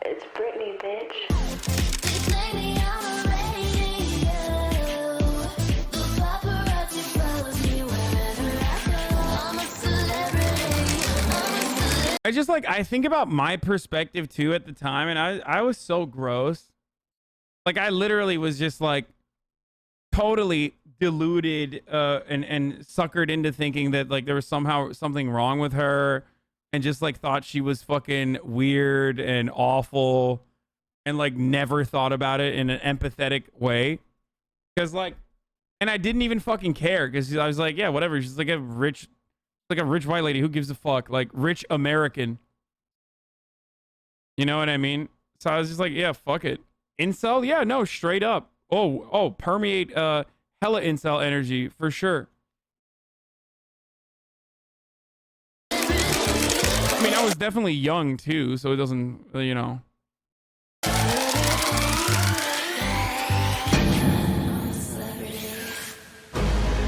It's Britney, bitch. I just like, I think about my perspective too at the time, and I was so gross. Like, I literally was just like totally deluded and suckered into thinking that like there was somehow something wrong with her, and just like thought she was fucking weird and awful, and like never thought about it in an empathetic way. Because like, and I didn't even fucking care, because I was like, yeah, whatever. She's like a rich white lady. Who gives a fuck? Like, rich American. You know what I mean? So I was just like, yeah, fuck it. Incel? Yeah, no, straight up. Oh, permeate hella incel energy for sure. I mean, I was definitely young too, so it doesn't, you know.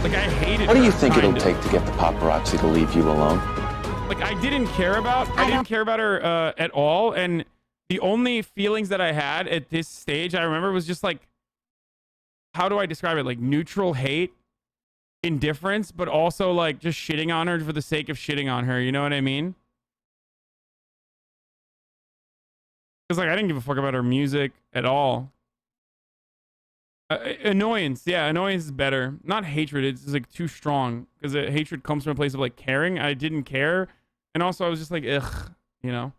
Like, I hated. What do you think it'll take to get the paparazzi to leave you alone? Like, I didn't care about her at all, and the only feelings that I had at this stage, I remember, was just like, how do I describe it? Like, neutral hate, indifference, but also like just shitting on her for the sake of shitting on her. You know what I mean? Because like, I didn't give a fuck about her music at all. Annoyance, yeah, annoyance is better. Not hatred. It's like too strong, because hatred comes from a place of like caring. I didn't care, and also I was just like, ugh, you know.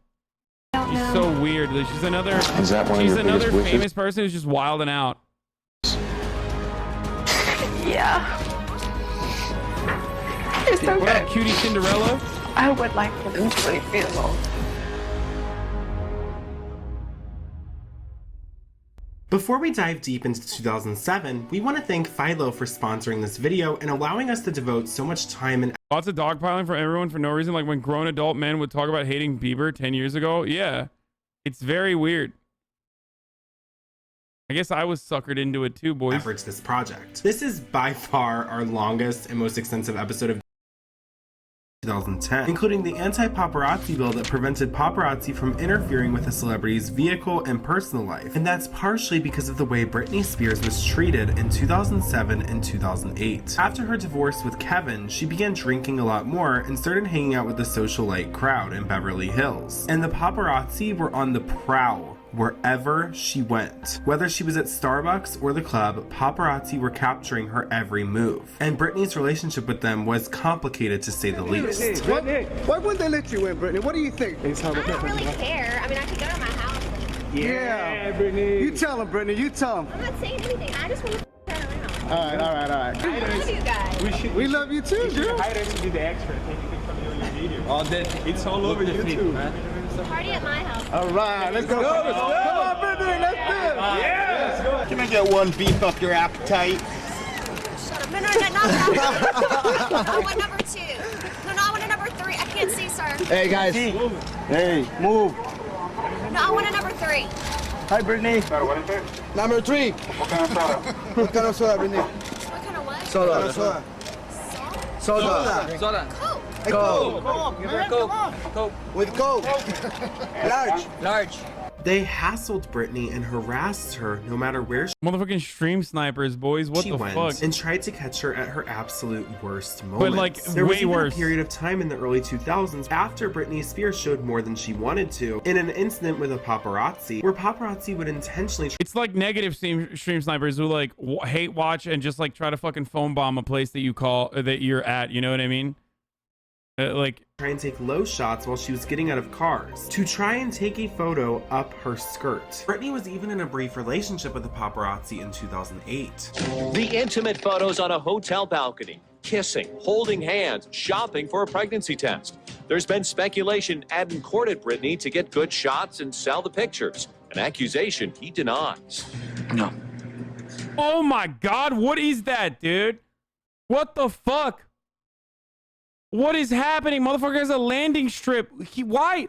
She's so weird. Like, she's another. Is that one of your another biggest famous wishes? person who's just wilding out. Yeah. You're so What up, cutie Cinderella? I would like for them to leave me alone. Before we dive deep into 2007, we want to thank Philo for sponsoring this video and allowing us to devote so much time and Lots of dogpiling for everyone for no reason, like when grown adult men would talk about hating Bieber 10 years ago. Yeah, it's very weird. I guess I was suckered into it too, boys. effort to this project. This is by far our longest and most extensive episode of 2010, including the anti-paparazzi bill that prevented paparazzi from interfering with a celebrity's vehicle and personal life. And that's partially because of the way Britney Spears was treated in 2007 and 2008. After her divorce with Kevin, she began drinking a lot more and started hanging out with the socialite crowd in Beverly Hills. And the paparazzi were on the prowl wherever she went. Whether she was at Starbucks or the club, paparazzi were capturing her every move. And Britney's relationship with them was complicated, to say the least. Why wouldn't they let you in, Brittany? What do you think? I don't really care. I mean, I could go to my house. Yeah, Brittany. You tell him, Brittany. You tell him. I'm not saying anything. I just want to around. All right. I love you guys. We love you too, girl. Hire us to be the extra. Take a picture of your video. All day. It's all over YouTube, man. Party at my house. All right, let's go. Come on, Brittany. Let's do it. Yeah, let's go. Can I get one beef up your appetite? Shut up. No, I want number 2. No, I want a number 3. I can't see, sir. Hey, guys. Hey, move. No, I want a number 3. Hi, Brittany. Number 3. What kind of soda? What kind of soda, Brittany? What kind of what? Soda. Soda. Coke. Coke. Give her a Coke. Coke. With Coke. Large. They hassled Britney and harassed her no matter where Motherfucking stream snipers, boys. What she the went, fuck? and tried to catch her at her absolute worst moments. like, there was way even worse. a period of time in the early 2000s after Britney Spears showed more than she wanted to in an incident with a paparazzi, where paparazzi would intentionally It's like negative stream snipers who like hate watch and just like try to fucking phone bomb a place that you're at. You know what I mean? Like, try and take low shots while she was getting out of cars to try and take a photo up her skirt. Britney was even in a brief relationship with a paparazzi in 2008. The intimate photos on a hotel balcony, kissing, holding hands, shopping for a pregnancy test. There's been speculation Adam courted Britney to get good shots and sell the pictures, an accusation he denies. No. oh my god, what is that, dude? What the fuck? What is happening? Motherfucker has a landing strip. Why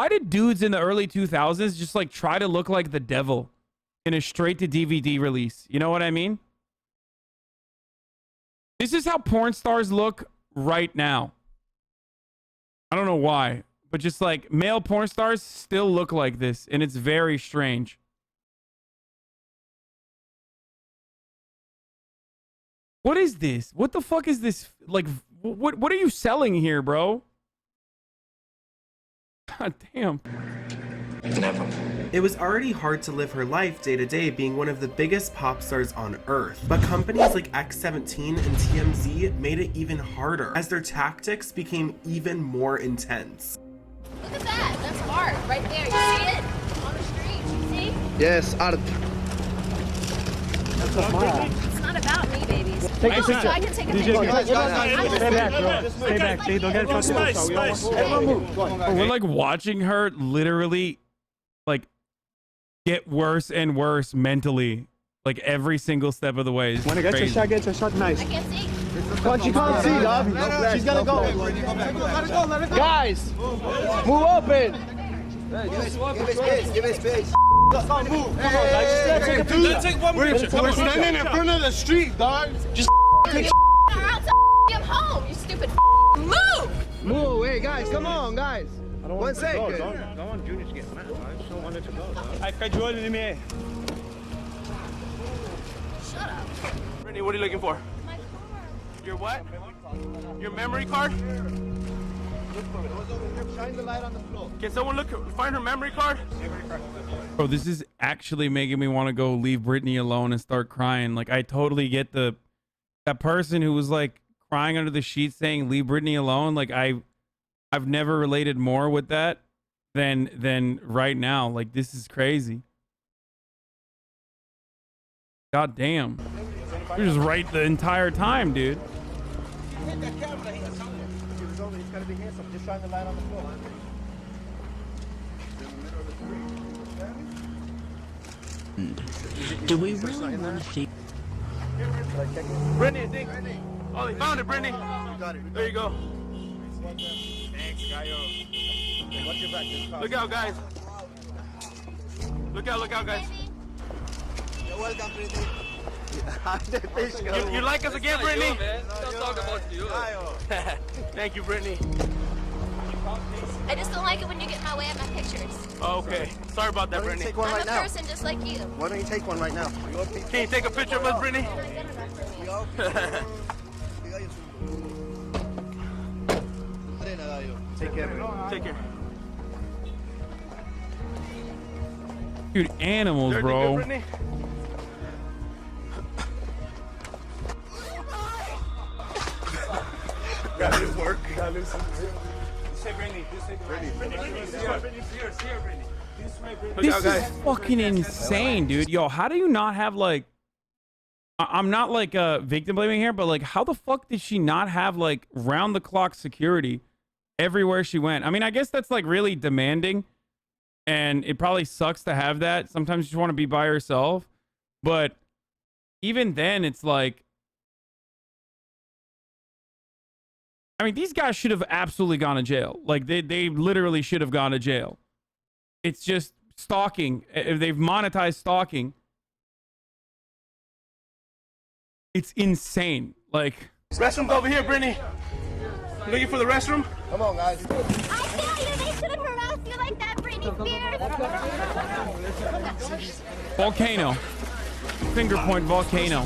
did dudes in the early 2000s just like try to look like the devil in a straight to DVD release? You know what I mean? This is how porn stars look right now. I don't know why, but just like male porn stars still look like this, and it's very strange. What is this? What the fuck is this? Like, what are you selling here, bro? God damn. Never. It was already hard to live her life day to day being one of the biggest pop stars on earth, but companies like X17 and TMZ made it even harder as their tactics became even more intense. Look at that. That's hard. Right there. You see it? On the street. See? Yes, art. It's not about me, babies. Take a picture. So I can take a picture. Stay back, bro. Stay back. Stay, don't get close. Everyone move. Go on. We're like watching her literally like get worse and worse mentally, like every single step of the way. It's When it gets a crazy. shot, gets a shot nice. I can't see. She can't see, dog. She's gonna go. Let it go. Guys, move open. Give it space. Give it space. Move. Come on, guys. Take one picture. We're standing in front of the street, dog. Just take I'm home, you stupid move! move. Hey, guys, come on, guys. 1 second. Don't want Junior to get mad. I just don't want it to go. I can join in me. Shut up. Brittney, what are you looking for? My car. Your what? Your memory card? Shine the light on the floor. Can someone find her memory card? Bro, this is actually making me want to go leave Britney alone and start crying. Like, I totally get that person who was like crying under the sheets saying leave Britney alone. Like, I've never related more with that than right now. Like, this is crazy. God damn. You're just right the entire time, dude. Just shine the light on the floor. Do we really want to see? Brittney, I think. Oh, they found it, Brittney. You got it. There you go. Thanks, Gaio. Watch your back. Look out, guys. Look out, guys. You're welcome, Brittney. You like us again, Brittney? Don't talk about you. Thank you, Brittney. I just don't like it when you get in my way of my pictures. Okay. Sorry about that, Brittney. I'm a person just like you. Why don't you take one right now? Can you take a picture of us, Brittney? Take care. Take care. Dude, animals, bro. Brittney? Got this work. Got this. Say Brittney. Brittney Spears. This is fucking insane, dude. Yo, how do you not have like... I'm not like victim blaming here, but like how the fuck did she not have like round the clock security everywhere she went? I mean, I guess that's like really demanding and it probably sucks to have that. Sometimes you just want to be by yourself, but even then it's like, I mean, these guys should have absolutely gone to jail. Like they literally should have gone to jail. It's just stalking. If they've monetized stalking, it's insane. Like, Restroom's over here, Brittney. Looking for the restroom? Come on, guys. I feel you. They shouldn't harass you like that, Brittney Spears. volcano. Finger point volcano.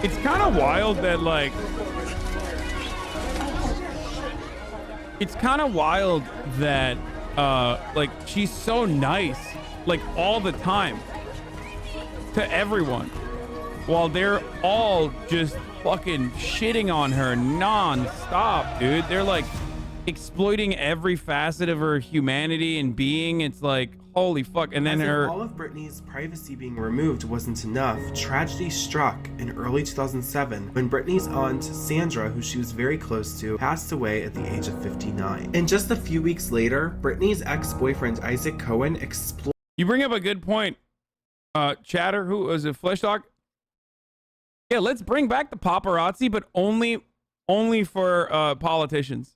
It's kind of wild that like like she's so nice like all the time to everyone while they're all just fucking shitting on her non-stop, dude. They're like exploiting every facet of her humanity and being. It's like, Holy fuck. And then As if her... all of Britney's privacy being removed wasn't enough, tragedy struck in early 2007 when Britney's aunt, Sandra, who she was very close to, passed away at the age of 59. And just a few weeks later, Britney's ex-boyfriend, Isaac Cohen, exploited... You bring up a good point, Chatter, who was a Flesh Dog. Yeah, let's bring back the paparazzi, but only for politicians.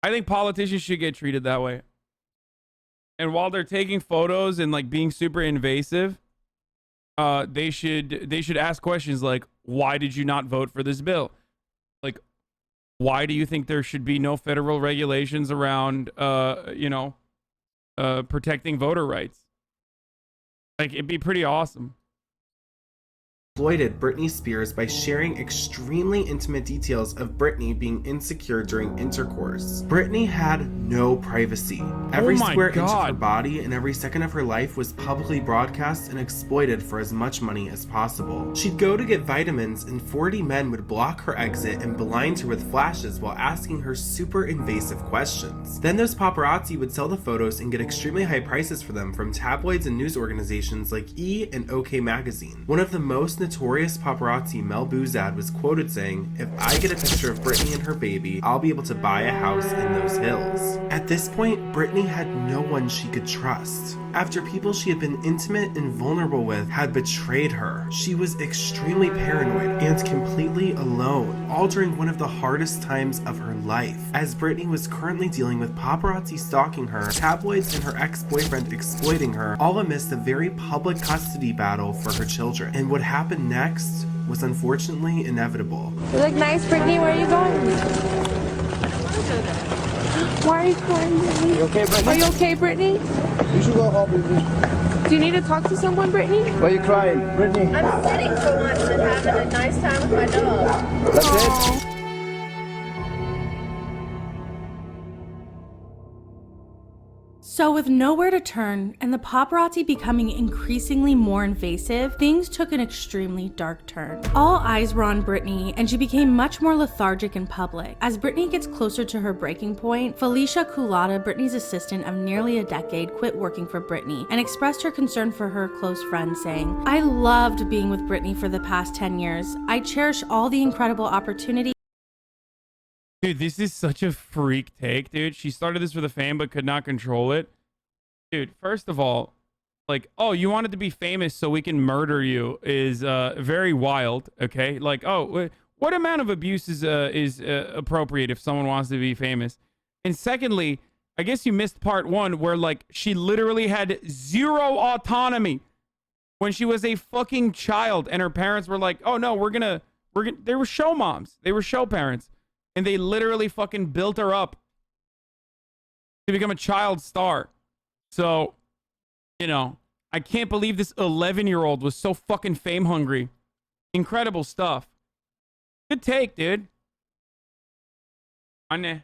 I think politicians should get treated that way. And while they're taking photos and like being super invasive, they should ask questions like, why did you not vote for this bill? Like, why do you think there should be no federal regulations around protecting voter rights? Like, it'd be pretty awesome. Exploited Brittney Spears by sharing extremely intimate details of Britney being insecure during intercourse. Britney had no privacy. Every square inch of her body and every second of her life was publicly broadcast and exploited for as much money as possible. She'd go to get vitamins and 40 men would block her exit and blind her with flashes while asking her super invasive questions. Then those paparazzi would sell the photos and get extremely high prices for them from tabloids and news organizations like E! and OK Magazine. One of the most notorious paparazzi, Mel Buzad, was quoted saying, "If I get a picture of Britney and her baby, I'll be able to buy a house in those hills." At this point, Britney had no one she could trust. After people she had been intimate and vulnerable with had betrayed her, she was extremely paranoid and completely alone, all during one of the hardest times of her life, as Britney was currently dealing with paparazzi stalking her, tabloids and her ex-boyfriend exploiting her, all amidst a very public custody battle for her children. And what happened next was unfortunately inevitable. You look nice, Brittany. Where are you going? Why are you crying, Brittany? You okay, Brittney? Are you okay, Brittany? You should go home with me. Do you need to talk to someone, Brittany? Why are you crying, Brittney? I'm sitting for once and having a nice time with my dog. That's it? So with nowhere to turn and the paparazzi becoming increasingly more invasive, things took an extremely dark turn. All eyes were on Britney and she became much more lethargic in public. As Britney gets closer to her breaking point, Felicia Culotta, Britney's assistant of nearly a decade, quit working for Britney and expressed her concern for her close friend, saying, "I loved being with Britney for the past 10 years. I cherish all the incredible opportunities." Dude, this is such a freak take, dude. She started this with a fan but could not control it. Dude, first of all, like, oh, you wanted to be famous so we can murder you is very wild, okay? Like, oh, what amount of abuse is appropriate if someone wants to be famous? And secondly, I guess you missed part one where, like, she literally had zero autonomy when she was a fucking child and her parents were like, oh, no, we're gonna, they were show moms. They were show parents. And they literally fucking built her up to become a child star. So, you know, I can't believe this 11-year-old was so fucking fame hungry. Incredible stuff. Good take, dude. Anne.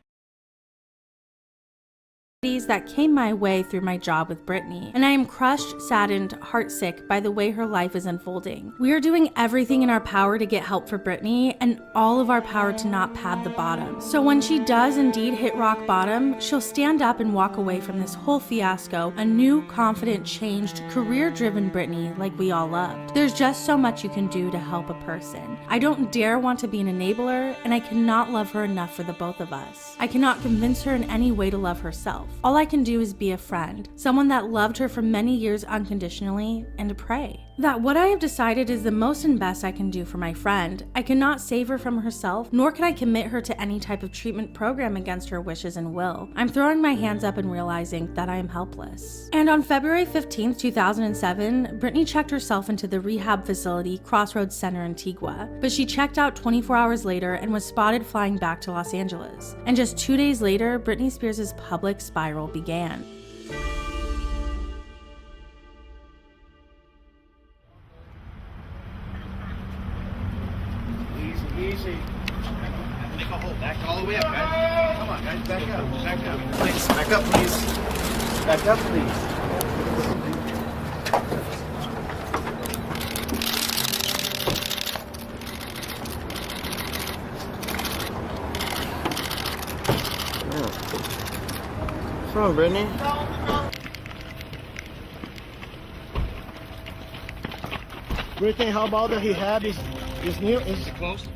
That came my way through my job with Britney, and I am crushed, saddened, heartsick by the way her life is unfolding. We are doing everything in our power to get help for Britney and all of our power to not pad the bottom. So when she does indeed hit rock bottom, she'll stand up and walk away from this whole fiasco a new, confident, changed, career-driven Britney like we all loved. There's just so much you can do to help a person. I don't dare want to be an enabler, and I cannot love her enough for the both of us. I cannot convince her in any way to love herself. All I can do is be a friend, someone that loved her for many years unconditionally, and pray that what I have decided is the most and best I can do for my friend. I cannot save her from herself, nor can I commit her to any type of treatment program against her wishes and will. I'm throwing my hands up and realizing that I am helpless. And on February 15th, 2007, Britney checked herself into the rehab facility Crossroads Center in Antigua, but she checked out 24 hours later and was spotted flying back to Los Angeles. And just 2 days later, Britney Spears' public spiral began. Easy. Make a hole. Back all the way up, guys. Come on, guys. Back up. Back up. Please. Back up, please. Back up, please. What's wrong, Brittney? Brittney, how about the rehab is new? Is Close.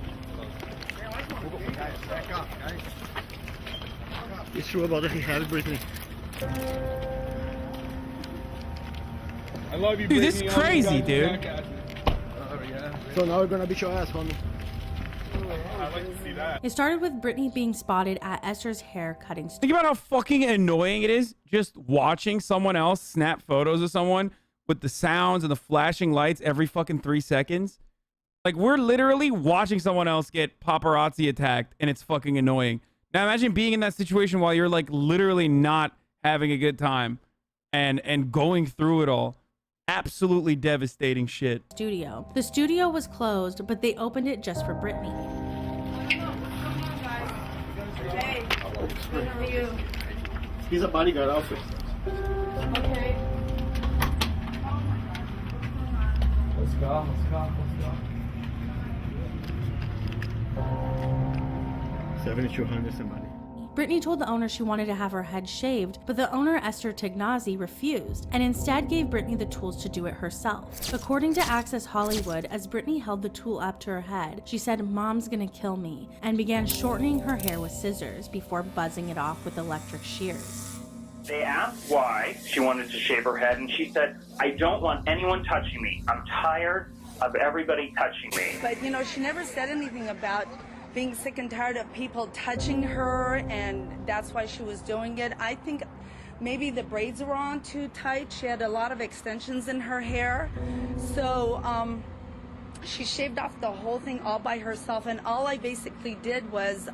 It's true about the rehab, Brittney. I love you, Dude, this Brittney. is crazy, dude. So now we're gonna beat your ass, homie. I'd like to see that. It started with Brittney being spotted at Esther's hair cutting studio. Think about how fucking annoying it is just watching someone else snap photos of someone with the sounds and the flashing lights every fucking 3 seconds. Like, we're literally watching someone else get paparazzi attacked, and it's fucking annoying. Now imagine being in that situation while you're like literally not having a good time and going through it all. Absolutely devastating shit. Studio. The studio was closed, but they opened it just for Brittney. Hey, good for you. He's a bodyguard outfit. Okay. Let's go. 7,200 somebody. Brittney told the owner she wanted to have her head shaved, but the owner, Esther Tignazi, refused and instead gave Brittney the tools to do it herself. According to Access Hollywood, as Brittney held the tool up to her head, she said, "Mom's gonna kill me," and began shortening her hair with scissors before buzzing it off with electric shears. They asked why she wanted to shave her head, and she said, "I don't want anyone touching me. I'm tired of everybody touching me." But, you know, she never said anything about being sick and tired of people touching her, and that's why she was doing it. I think maybe the braids were on too tight. She had a lot of extensions in her hair. So she shaved off the whole thing all by herself, and all I basically did was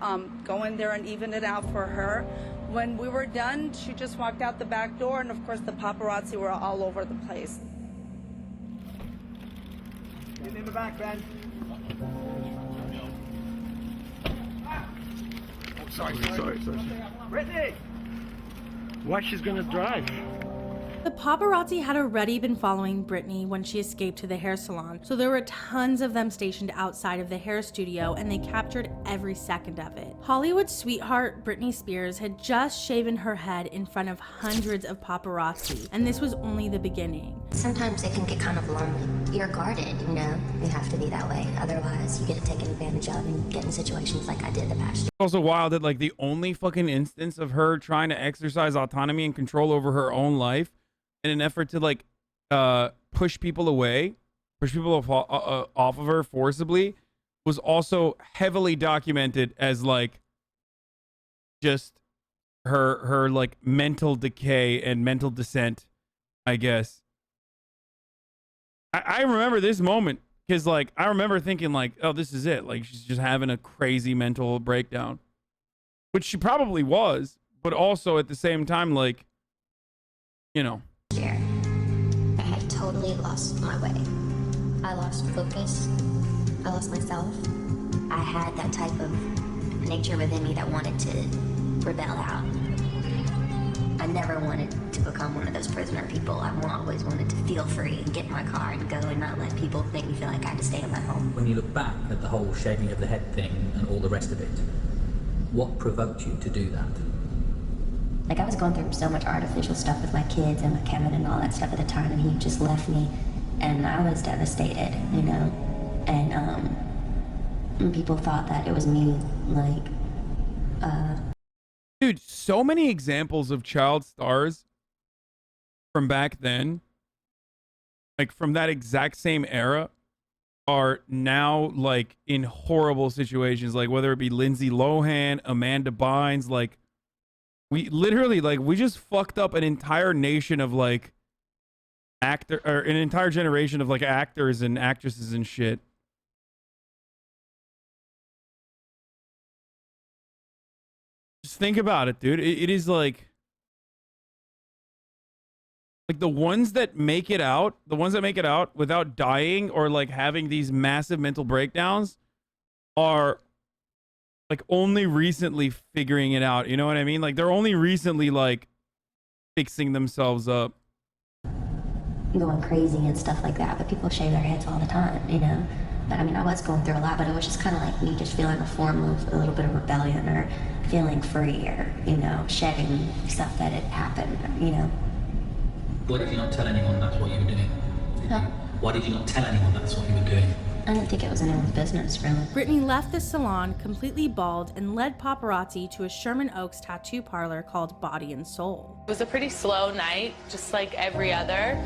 go in there and even it out for her. When we were done, she just walked out the back door, and of course the paparazzi were all over the place. Get in the back, Ben. Sorry. Brittney! Why she's gonna drive? The paparazzi had already been following Brittney when she escaped to the hair salon, so there were tons of them stationed outside of the hair studio, and they captured every second of it. Hollywood sweetheart Brittney Spears had just shaven her head in front of hundreds of paparazzi, and this was only the beginning. Sometimes it can get kind of lonely. You're guarded, you know? You have to be that way, otherwise you get taken advantage of and get in situations like I did the past year. Also wild that like the only fucking instance of her trying to exercise autonomy and control over her own life in an effort to like push people away, push people off of her forcibly, was also heavily documented as like just her like mental decay and mental descent, I guess. I remember this moment because like I remember thinking like, oh, this is it, like she's just having a crazy mental breakdown, which she probably was, but also at the same time, like, you know, I had totally lost my way. I lost focus. I lost myself. I had that type of nature within me that wanted to rebel out. I never wanted to become one of those prisoner people. I always wanted to feel free and get in my car and go and not let people make me feel like I had to stay in my home. When you look back at the whole shaving of the head thing and all the rest of it, what provoked you to do that? Like, I was going through so much artificial stuff with my kids and my Kevin and all that stuff at the time, and he just left me, and I was devastated, you know? And people thought that it was me, like, dude, so many examples of child stars from back then, like from that exact same era, are now like in horrible situations, like whether it be Lindsay Lohan, Amanda Bynes. Like, we literally, like, we just fucked up an entire nation of like actor, or an entire generation of like actors and actresses and shit. Just think about it, dude. It is like the ones that make it out, without dying or like having these massive mental breakdowns are like only recently figuring it out. You know what I mean? Like, they're only recently like fixing themselves up. going crazy and stuff like that, but people shave their heads all the time, you know? But I mean, I was going through a lot, but it was just kind of like me just feeling a form of a little bit of rebellion, or feeling free, or, you know, shedding stuff that had happened, you know? Why did you not tell anyone that's what you were doing? Huh? Why did you not tell anyone that's what you were doing? I didn't think it was anyone's business, really. Brittney left the salon completely bald and led paparazzi to a Sherman Oaks tattoo parlor called Body and Soul. It was a pretty slow night, just like every other.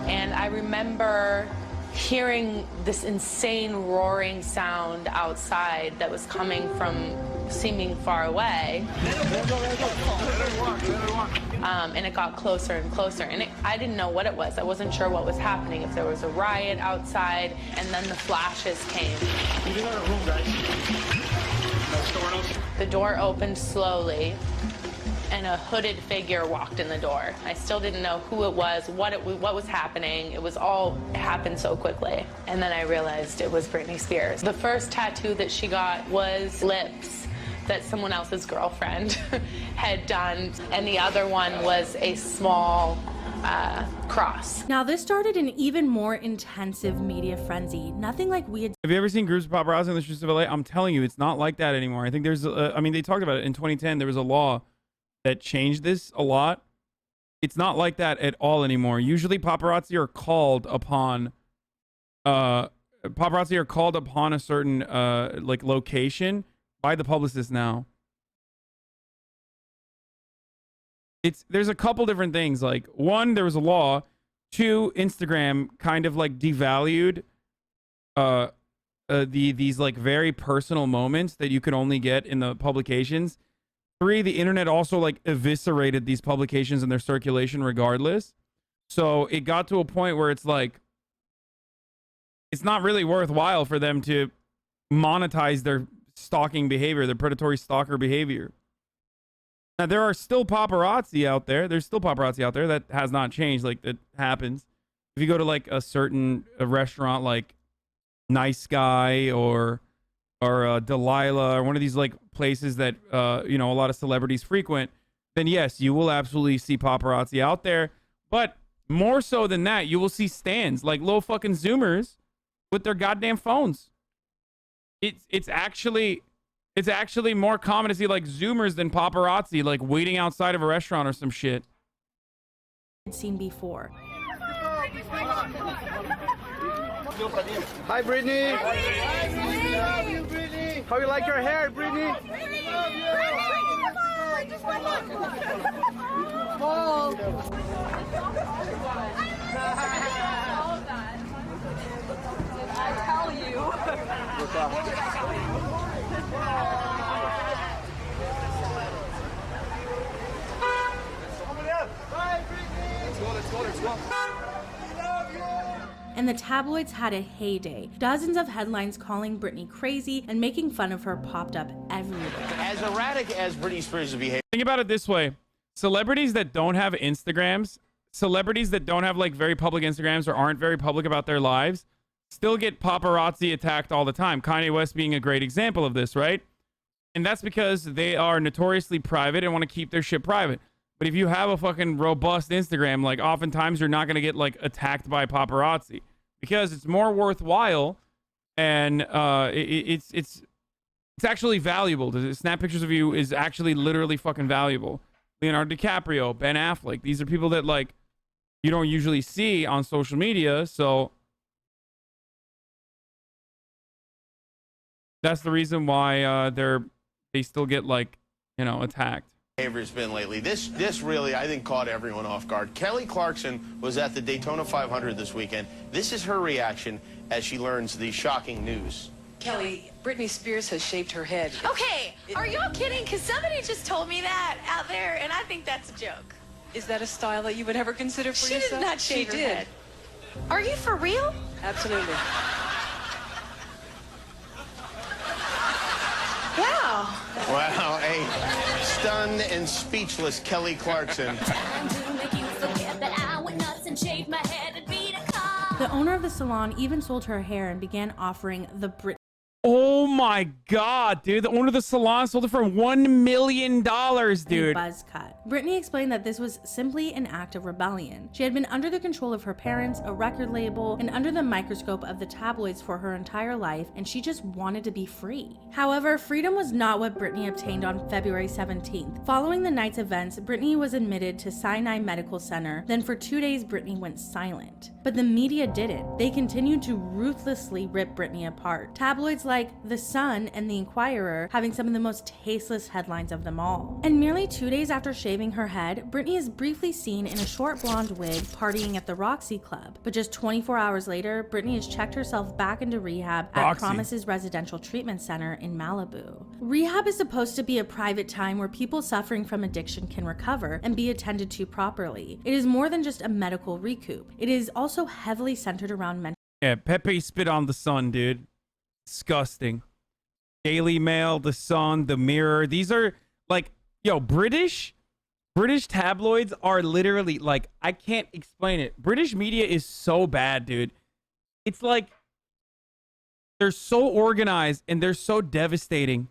And I remember hearing this insane roaring sound outside that was coming from seeming far away. And it got closer and closer. And I didn't know what it was. I wasn't sure what was happening, if there was a riot outside. And then the flashes came. The door opened slowly, and a hooded figure walked in the door. I still didn't know who it was, what was happening. It happened so quickly. And then I realized it was Brittney Spears. The first tattoo that she got was lips that someone else's girlfriend had done, and the other one was a small cross. Now this started an even more intensive media frenzy. Nothing like we had. Have you ever seen groups of paparazzi in the streets of LA? I'm telling you, it's not like that anymore. I think there's, I mean, they talked about it in 2010. There was a law that changed this a lot. It's not like that at all anymore. Usually paparazzi are called upon a certain like location by the publicist now. There's a couple different things. Like, one, there was a law. Two, Instagram kind of like devalued these like very personal moments that you could only get in the publications. Three, the internet also like eviscerated these publications and their circulation regardless. So it got to a point where it's like, it's not really worthwhile for them to monetize their stalking behavior, their predatory stalker behavior. Now, there are still paparazzi out there. There's still paparazzi out there. That has not changed. Like, that happens. If you go to like a restaurant like Nice Guy or Delilah or one of these like places that you know, a lot of celebrities frequent, then yes, you will absolutely see paparazzi out there. But more so than that, you will see stands like little fucking Zoomers with their goddamn phones. It's actually more common to see like Zoomers than paparazzi like waiting outside of a restaurant or some shit. Seen before. Hi, Brittney. Hi, Brittney. How you like your hair, Brittney? I tell you. And the tabloids had a heyday. Dozens of headlines calling Brittney crazy and making fun of her popped up everywhere. As erratic as Britney Spears' behavior. Think about it this way. Celebrities that don't have Instagrams, celebrities that don't have like very public Instagrams or aren't very public about their lives, still get paparazzi attacked all the time. Kanye West being a great example of this, right? And that's because they are notoriously private and want to keep their shit private. But if you have a fucking robust Instagram, like oftentimes you're not going to get like attacked by paparazzi because it's more worthwhile and it's actually valuable. To snap pictures of you is actually literally fucking valuable. Leonardo DiCaprio, Ben Affleck, these are people that like you don't usually see on social media, so that's the reason why they still get like, you know, attacked. Behavior's been lately. This really, I think, caught everyone off guard. Kelly Clarkson was at the Daytona 500 this weekend. This is her reaction as she learns the shocking news. Kelly, Britney Spears has shaved her head. Okay, are y'all kidding? Because somebody just told me that out there, and I think that's a joke. Is that a style that you would ever consider for yourself? She did not shave her head. Are you for real? Absolutely. Wow. Wow, a stunned and speechless Kelly Clarkson. The owner of the salon even sold her hair and began offering the Britney. Oh my god, dude. The owner of the salon sold it for $1 million, dude. Buzz cut. Britney explained that this was simply an act of rebellion. She had been under the control of her parents, a record label, and under the microscope of the tabloids for her entire life, and she just wanted to be free. However, freedom was not what Britney obtained on February 17th. Following the night's events, Britney was admitted to Sinai Medical Center. Then for 2 days, Britney went silent. But the media didn't. They continued to ruthlessly rip Britney apart. Tabloids like The Sun and The Inquirer having some of the most tasteless headlines of them all. And merely 2 days after shaving her head, Britney is briefly seen in a short blonde wig partying at the Roxy Club. But just 24 hours later, Britney has checked herself back into rehab at Promises Residential Treatment Center in Malibu. Rehab is supposed to be a private time where people suffering from addiction can recover and be attended to properly. It is more than just a medical recoup. It is also heavily centered around mental. Yeah, Pepe spit on The Sun, dude. Disgusting. Daily Mail, The Sun, The Mirror. These are like, yo, British tabloids are literally like, I can't explain it. British media is so bad, dude. It's like they're so organized and they're so devastating.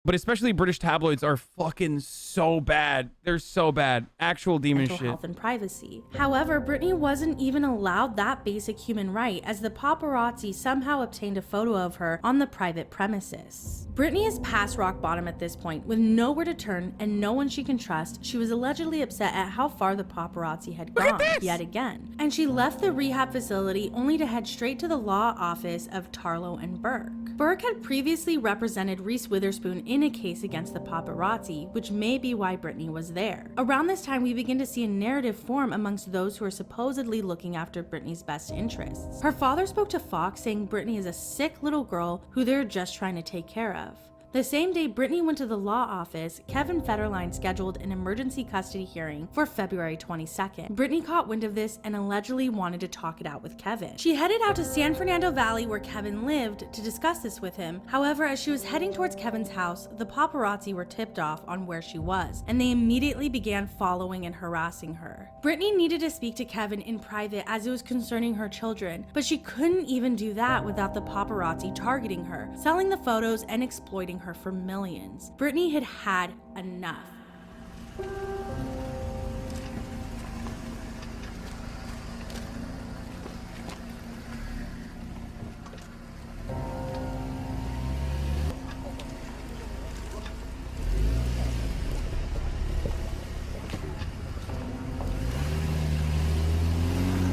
But especially British tabloids are fucking so bad. They're so bad. Actual demon shit. Health and privacy. However, Britney wasn't even allowed that basic human right, as the paparazzi somehow obtained a photo of her on the private premises. Britney is past rock bottom at this point, with nowhere to turn and no one she can trust. She was allegedly upset at how far the paparazzi had gone yet again, and she left the rehab facility only to head straight to the law office of Tarlow and Burke. Burke had previously represented Reese Witherspoon in a case against the paparazzi, which may be why Britney was there. Around this time, we begin to see a narrative form amongst those who are supposedly looking after Britney's best interests. Her father spoke to Fox saying Britney is a sick little girl who they're just trying to take care of. The same day Britney went to the law office, Kevin Federline scheduled an emergency custody hearing for February 22nd. Britney caught wind of this and allegedly wanted to talk it out with Kevin. She headed out to San Fernando Valley where Kevin lived to discuss this with him. However, as she was heading towards Kevin's house, the paparazzi were tipped off on where she was, and they immediately began following and harassing her. Britney needed to speak to Kevin in private as it was concerning her children, but she couldn't even do that without the paparazzi targeting her, selling the photos and exploiting her for millions. Britney had had enough.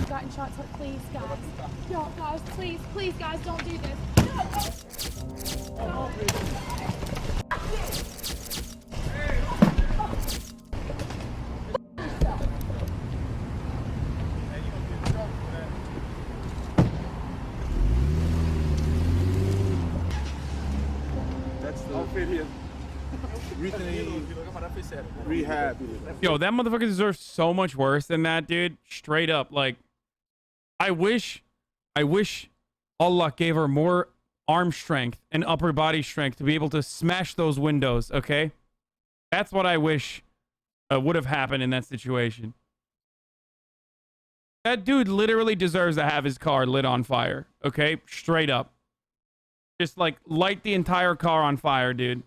Gotten shots, please, guys. Yo, guys, please, guys, don't do this. No. That's the outfit here. Rehab. Yo, that motherfucker deserves so much worse than that, dude. Straight up, like, I wish Allah gave her more arm strength and upper body strength to be able to smash those windows, okay? That's what I wish would have happened in that situation. That dude literally deserves to have his car lit on fire, okay? Straight up. Just, like, light the entire car on fire, dude.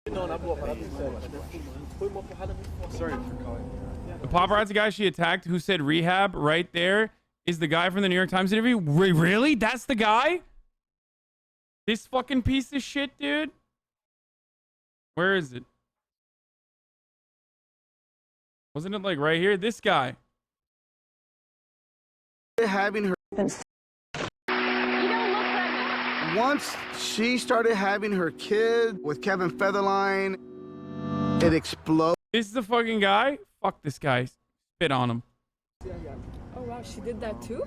Sorry for calling. The paparazzi guy she attacked who said rehab right there is the guy from the New York Times interview. Really? That's the guy? This fucking piece of shit, dude? Where is it? Wasn't it like right here? This guy. Having her. Once she started having her kid with Kevin Federline, it exploded. This is the fucking guy? Fuck this guy. Spit on him. Oh wow, she did that too?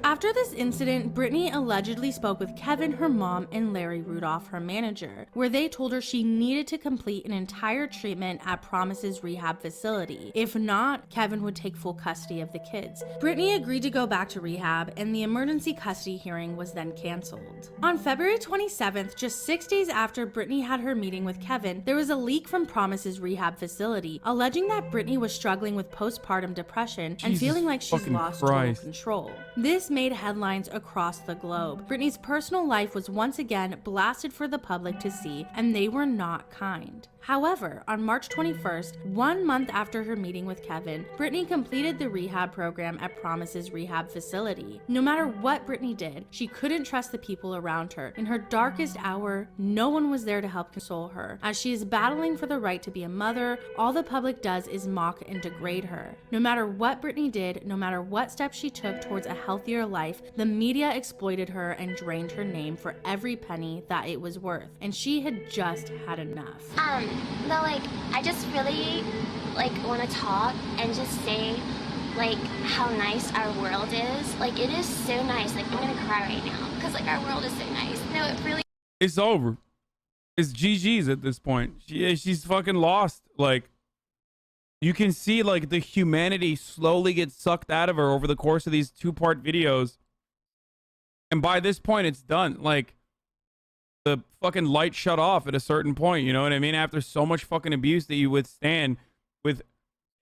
After this incident, Britney allegedly spoke with Kevin, her mom, and Larry Rudolph, her manager, where they told her she needed to complete an entire treatment at Promises Rehab Facility. If not, Kevin would take full custody of the kids. Britney agreed to go back to rehab, and the emergency custody hearing was then canceled. On February 27th, just 6 days after Britney had her meeting with Kevin, there was a leak from Promises Rehab Facility alleging that Britney was struggling with postpartum depression depression and Jesus feeling like she's fucking lost Christ. total control. This made headlines across the globe. Britney's personal life was once again blasted for the public to see, and they were not kind. However, on March 21st, 1 month after her meeting with Kevin, Britney completed the rehab program at Promise's rehab facility. No matter what Britney did, she couldn't trust the people around her. In her darkest hour, no one was there to help console her. As she is battling for the right to be a mother, all the public does is mock and degrade her. No matter what Britney did, no matter what steps she took towards a healthier life, the media exploited her and drained her name for every penny that it was worth. And she had just had enough. But like, I just really like want to talk and just say like how nice our world is. Like, it is so nice. Like, I'm gonna cry right now because like our world is so nice. No, it really. It's over. It's GG's at this point. She's fucking lost. Like, you can see like the humanity slowly get sucked out of her over the course of these 2-part videos. And by this point, it's done. Like, the fucking light shut off at a certain point, you know what I mean? After so much fucking abuse that you withstand, with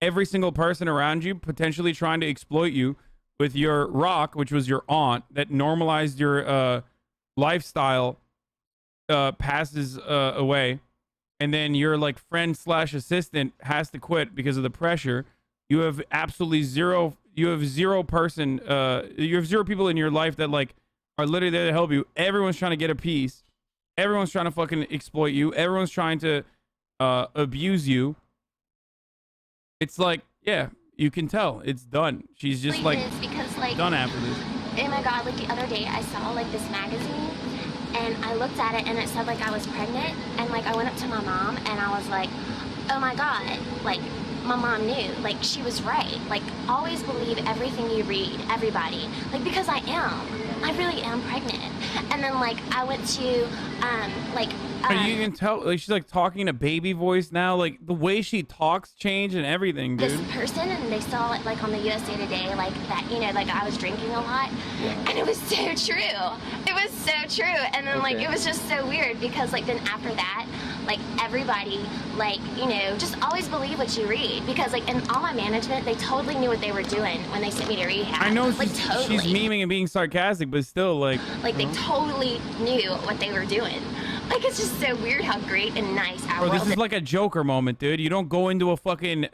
every single person around you potentially trying to exploit you, with your rock, which was your aunt, that normalized your lifestyle, passes away, and then your like friend / assistant has to quit because of the pressure. You have absolutely zero. You have zero person. You have zero people in your life that like are literally there to help you. Everyone's trying to get a piece. Everyone's trying to fucking exploit you. Everyone's trying to abuse you. It's like, yeah, you can tell it's done. She's just like, because, like, done after this. Oh my god, like the other day I saw like this magazine and I looked at it and it said like I was pregnant, and like I went up to my mom and I was like, oh my god, like my mom knew, like she was right. Like, always believe everything you read, everybody, like, because I really am pregnant. And then like I went to you can tell, like, she's like talking a baby voice now. Like the way she talks changed and everything, dude. this person, and they saw it like on the USA Today, like that, you know, like I was drinking a lot, and it was so true. It was so true. And then like it was just so weird because like then after that, like everybody, like, you know, just always believe what you read, because like in all my management, they totally knew what they were doing when they sent me to rehab. I know like, she's memeing and being sarcastic, but still like they totally knew what they were doing. Like, it's just so weird how great and nice our Bro, world this is like a Joker moment, dude. You don't go into a fucking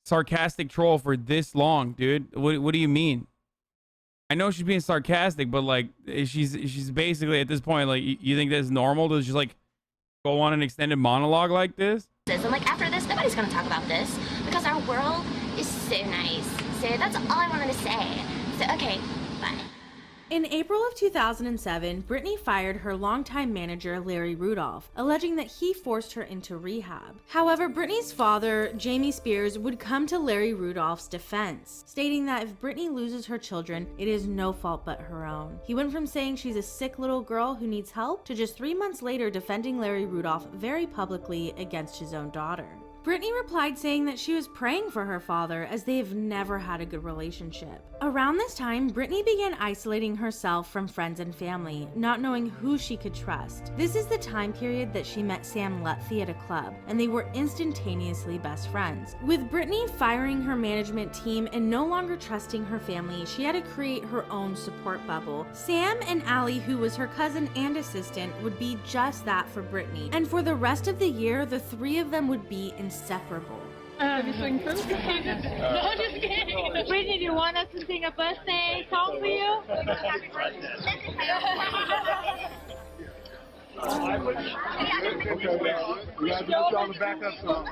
sarcastic troll for this long, dude. What do you mean? I know she's being sarcastic, but like she's basically at this point, like, you think that's normal to just like go on an extended monologue like this? And like after this, nobody's gonna talk about this because our world is so nice. So that's all I wanted to say. So okay, bye. In April of 2007, Britney fired her longtime manager, Larry Rudolph, alleging that he forced her into rehab. However, Britney's father, Jamie Spears, would come to Larry Rudolph's defense, stating that if Britney loses her children, it is no fault but her own. He went from saying she's a sick little girl who needs help to just 3 months later defending Larry Rudolph very publicly against his own daughter. Britney replied saying that she was praying for her father as they have never had a good relationship. Around this time, Britney began isolating herself from friends and family, not knowing who she could trust. This is the time period that she met Sam Lutfi at a club, and they were instantaneously best friends. With Britney firing her management team and no longer trusting her family, she had to create her own support bubble. Sam and Allie, who was her cousin and assistant, would be just that for Britney, and for the rest of the year, the three of them would be inseparable. No, just kidding. Brittany, do you want us to sing a birthday song for you? We got to get y'all the backup song.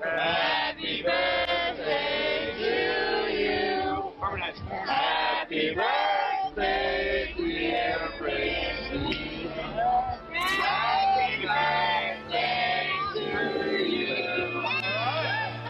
Happy birthday to you. Happy birthday, dear Brittney. Happy birthday to you.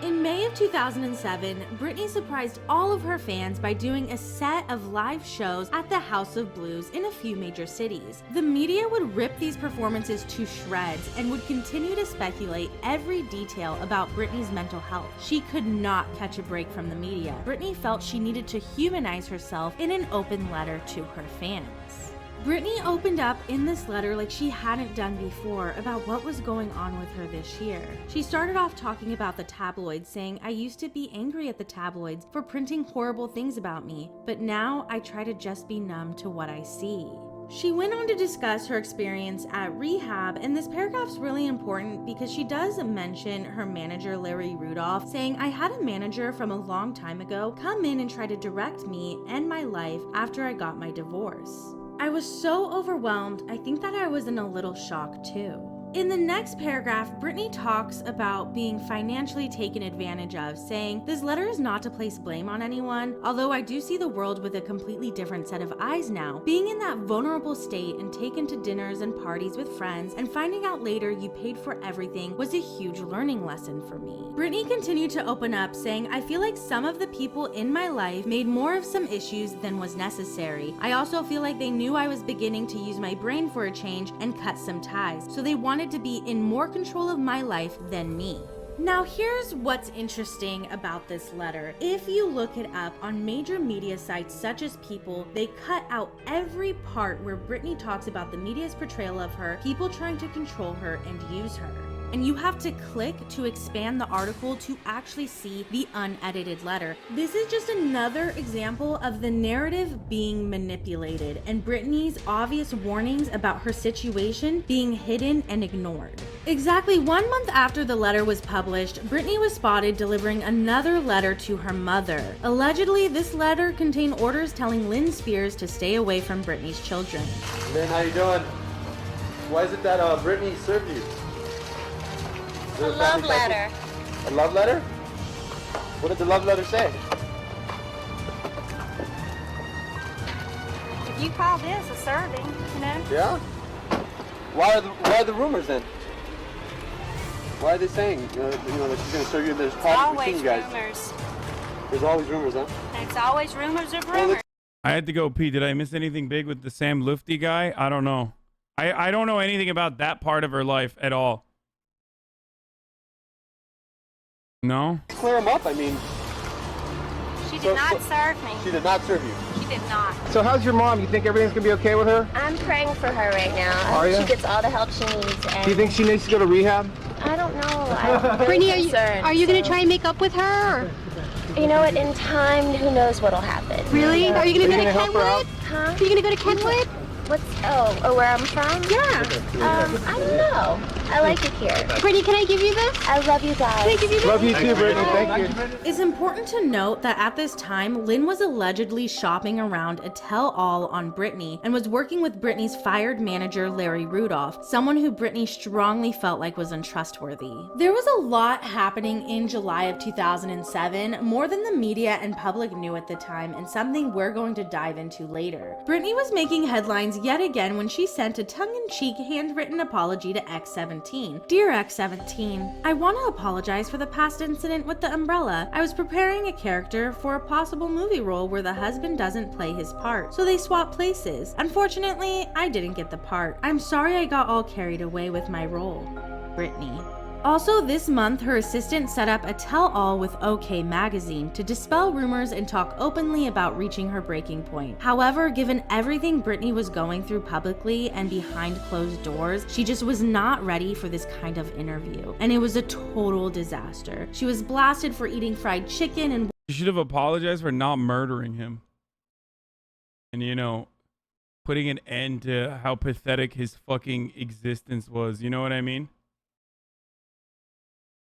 In May of 2007, Britney surprised all of her fans by doing a set of live shows at the House of Blues in a few major cities. The media would rip these performances to shreds and would continue to speculate every detail about Britney's mental health. She could not catch a break from the media. Britney felt she needed to humanize herself in an open letter to her fans. Britney opened up in this letter like she hadn't done before about what was going on with her this year. She started off talking about the tabloids, saying, "I used to be angry at the tabloids for printing horrible things about me, but now I try to just be numb to what I see." She went on to discuss her experience at rehab, and this paragraph's really important because she does mention her manager Larry Rudolph, saying, "I had a manager from a long time ago come in and try to direct me and my life after I got my divorce. I was so overwhelmed, I think that I was in a little shock too." In the next paragraph, Britney talks about being financially taken advantage of, saying, "This letter is not to place blame on anyone, although I do see the world with a completely different set of eyes now. Being in that vulnerable state and taken to dinners and parties with friends and finding out later you paid for everything was a huge learning lesson for me." Britney continued to open up, saying, "I feel like some of the people in my life made more of some issues than was necessary. I also feel like they knew I was beginning to use my brain for a change and cut some ties, so they wanted to be in more control of my life than me." Now here's what's interesting about this letter. If you look it up on major media sites such as People, they cut out every part where Britney talks about the media's portrayal of her, people trying to control her and use her. And you have to click to expand the article to actually see the unedited letter. This is just another example of the narrative being manipulated and Britney's obvious warnings about her situation being hidden and ignored. Exactly 1 month after the letter was published, Britney was spotted delivering another letter to her mother. Allegedly, this letter contained orders telling Lynn Spears to stay away from Britney's children. Lynn, how you doing? Why is it that Britney served you? A love letter. A love letter? What did the love letter say? If you call this a serving, you know? Yeah? Why are the rumors then? Why are they saying that she's going to serve you? There's problems between you guys. Rumors. There's always rumors, huh? It's always rumors of rumors. I had to go pee. Did I miss anything big with the Sam Lufty guy? I don't know. I don't know anything about that part of her life at all. No? Clear them up, I mean. She did not serve me. She did not serve you. She did not. So how's your mom? You think everything's going to be okay with her? I'm praying for her right now. Are you? She gets all the help she needs. And Do you think she needs to go to rehab? I don't know. I'm really Brittney, are you going to try and make up with her? Or? You know what? In time, who knows what'll happen? Really? Are you going to go to help her out? Kenwood? Huh? Are you going to go to Kenwood? Where I'm from? Yeah. I don't know. I like it here. Brittney, can I give you this? I love you guys. Can I give you this? Love you too, Brittany. Thank you. It's important to note that at this time, Lynn was allegedly shopping around a tell-all on Britney and was working with Britney's fired manager, Larry Rudolph, someone who Britney strongly felt like was untrustworthy. There was a lot happening in July of 2007, more than the media and public knew at the time, and something we're going to dive into later. Britney was making headlines yet again when she sent a tongue-in-cheek handwritten apology to X17. "Dear X17, I want to apologize for the past incident with the umbrella. I was preparing a character for a possible movie role where the husband doesn't play his part, so they swap places. Unfortunately, I didn't get the part. I'm sorry I got all carried away with my role. Britney." Also this month, her assistant set up a tell-all with OK Magazine to dispel rumors and talk openly about reaching her breaking point. However, given everything Britney was going through publicly and behind closed doors, she just was not ready for this kind of interview, and it was a total disaster. She was blasted for eating fried chicken and She should have apologized for not murdering him. And, you know, putting an end to how pathetic his fucking existence was. You know what I mean?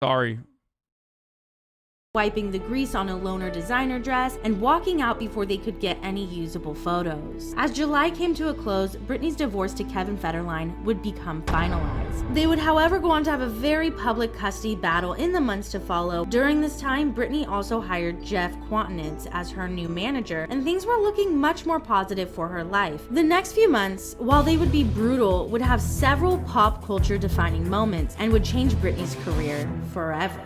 Sorry. wiping the grease on a loner designer dress, and walking out before they could get any usable photos. As July came to a close, Britney's divorce to Kevin Federline would become finalized. They would, however, go on to have a very public custody battle in the months to follow. During this time, Britney also hired Jeff Quantenitz as her new manager, and things were looking much more positive for her life. The next few months, while they would be brutal, would have several pop culture defining moments and would change Britney's career forever.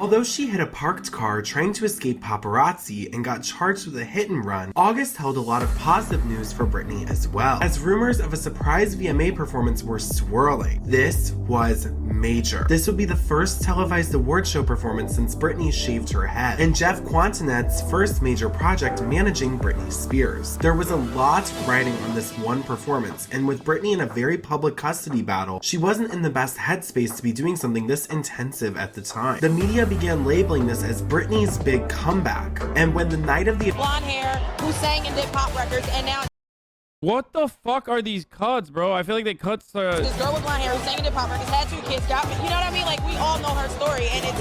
Although she hit a parked car trying to escape paparazzi and got charged with a hit and run, August held a lot of positive news for Brittney as well, as rumors of a surprise VMA performance were swirling. This was major. This would be the first televised award show performance since Brittney shaved her head, and Jeff Quantinet's first major project managing Brittney Spears. There was a lot riding on this one performance, and with Brittney in a very public custody battle, she wasn't in the best headspace to be doing something this intensive at the time. The media began labeling this as Brittney's big comeback, and when the night of the blonde hair who sang and did pop records, and now what the fuck are these cuts, bro? I feel like they cut this girl with blonde hair who sang and did pop records, had 2 kids, got me, you know what I mean? Like, we all know her story, and it's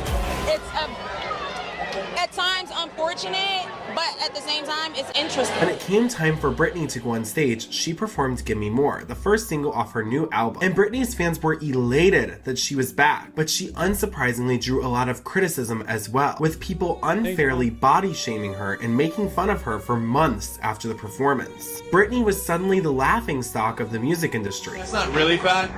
at times unfortunate, but at the same time, it's interesting. When it came time for Brittney to go on stage, she performed Give Me More, the first single off her new album. And Brittney's fans were elated that she was back, but she unsurprisingly drew a lot of criticism as well, with people unfairly body shaming her and making fun of her for months after the performance. Brittney was suddenly the laughingstock of the music industry. It's not really fat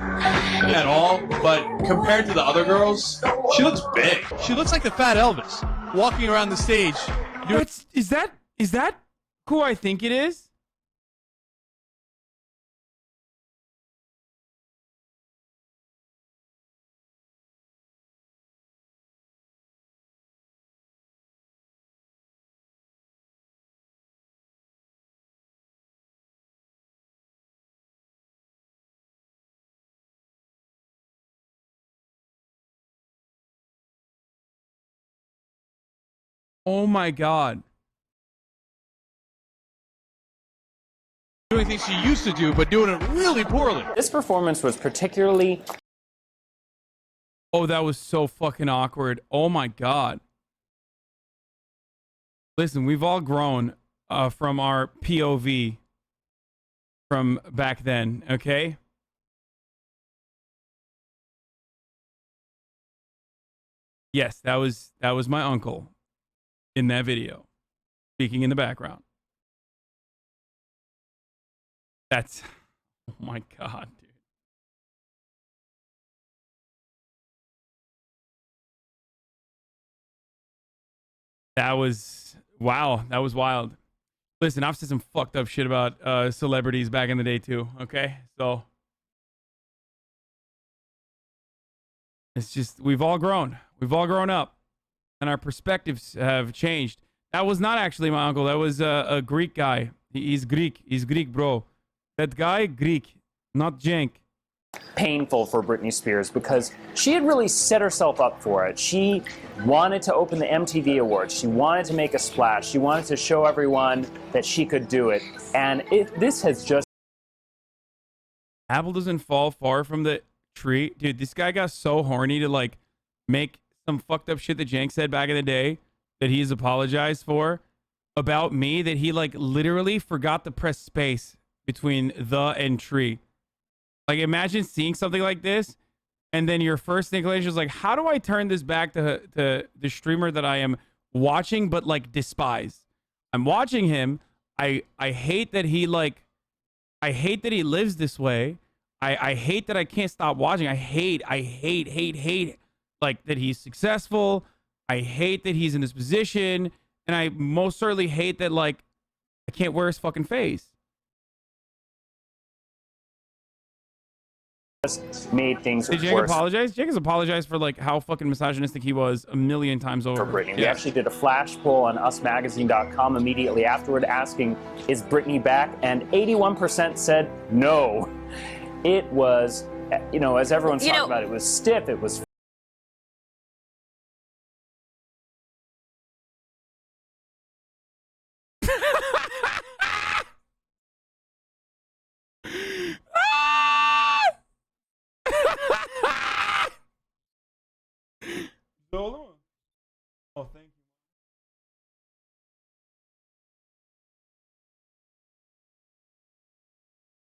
at all, but compared to the other girls, she looks big. She looks like the fat Elvis walking around the stage. Is that who I think it is? Oh my God. Doing things she used to do, but doing it really poorly. This performance was particularly... Oh, that was so fucking awkward. Oh my God. Listen, we've all grown from our POV from back then, okay? Yes, that was my uncle in that video, speaking in the background. That's, oh my God, dude. That was, wow, that was wild. Listen, I've said some fucked up shit about celebrities back in the day too, okay? So, it's just, we've all grown up, and our perspectives have changed. That was not actually my uncle. That was a Greek guy. He's Greek, bro. That guy, Greek, not Jank. Painful for Britney Spears because she had really set herself up for it. She wanted to open the MTV Awards. She wanted to make a splash. She wanted to show everyone that she could do it. And this has just... Apple doesn't fall far from the tree. Dude, this guy got so horny to like make some fucked up shit that Jank said back in the day that he's apologized for about me, that he like literally forgot to press space between the and tree. Like, imagine seeing something like this, and then your first inclination is like, how do I turn this back to the streamer that I am watching but like despise? I'm watching him. I hate that he like, I hate that he lives this way. I hate that I can't stop watching. I hate like that he's successful. I hate that he's in this position, and I most certainly hate that like I can't wear his fucking face. Made things Did Jake worse. apologize? Jake has apologized for like how fucking misogynistic he was a million times over. For Britney. We actually did a flash poll on usmagazine.com immediately afterward asking, is Britney back? And 81% said no. It was, you know, as everyone's talking about, it was stiff, it was Oh, thank you.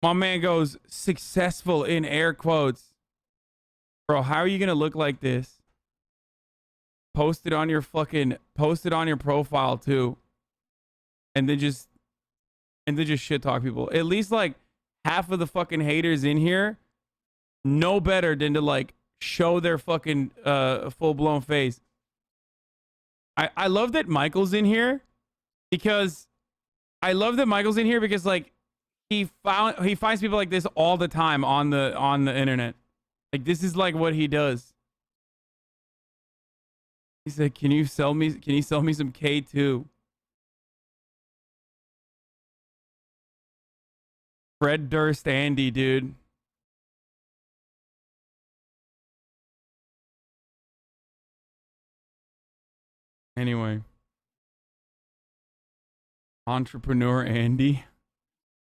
My man goes, successful in air quotes. Bro, how are you going to look like this? Post it on your profile too. And then just shit talk people. At least like half of the fucking haters in here know better than to like show their fucking full blown face. I love that Michael's in here because like he finds people like this all the time on the internet. Like this is like what he does. He said, "Can you sell me some K2?" Fred Durst Andy, dude. Anyway. Entrepreneur Andy.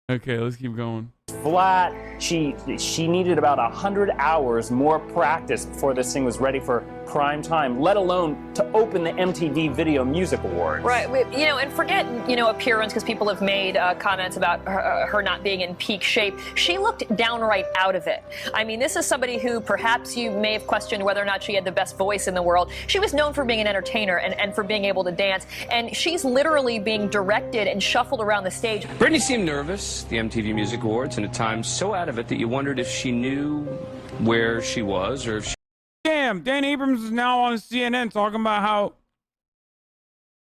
Okay, let's keep going. Flat. She needed about 100 hours more practice before this thing was ready for prime time, let alone to open the MTV Video Music Awards. Right, you know, and forget, you know, appearance, because people have made comments about her not being in peak shape. She looked downright out of it. I mean, this is somebody who perhaps you may have questioned whether or not she had the best voice in the world. She was known for being an entertainer and for being able to dance, and she's literally being directed and shuffled around the stage. Britney seemed nervous, the MTV Music Awards, and at times so out of it that you wondered if she knew where she was or if she... Damn, Dan Abrams is now on CNN talking about how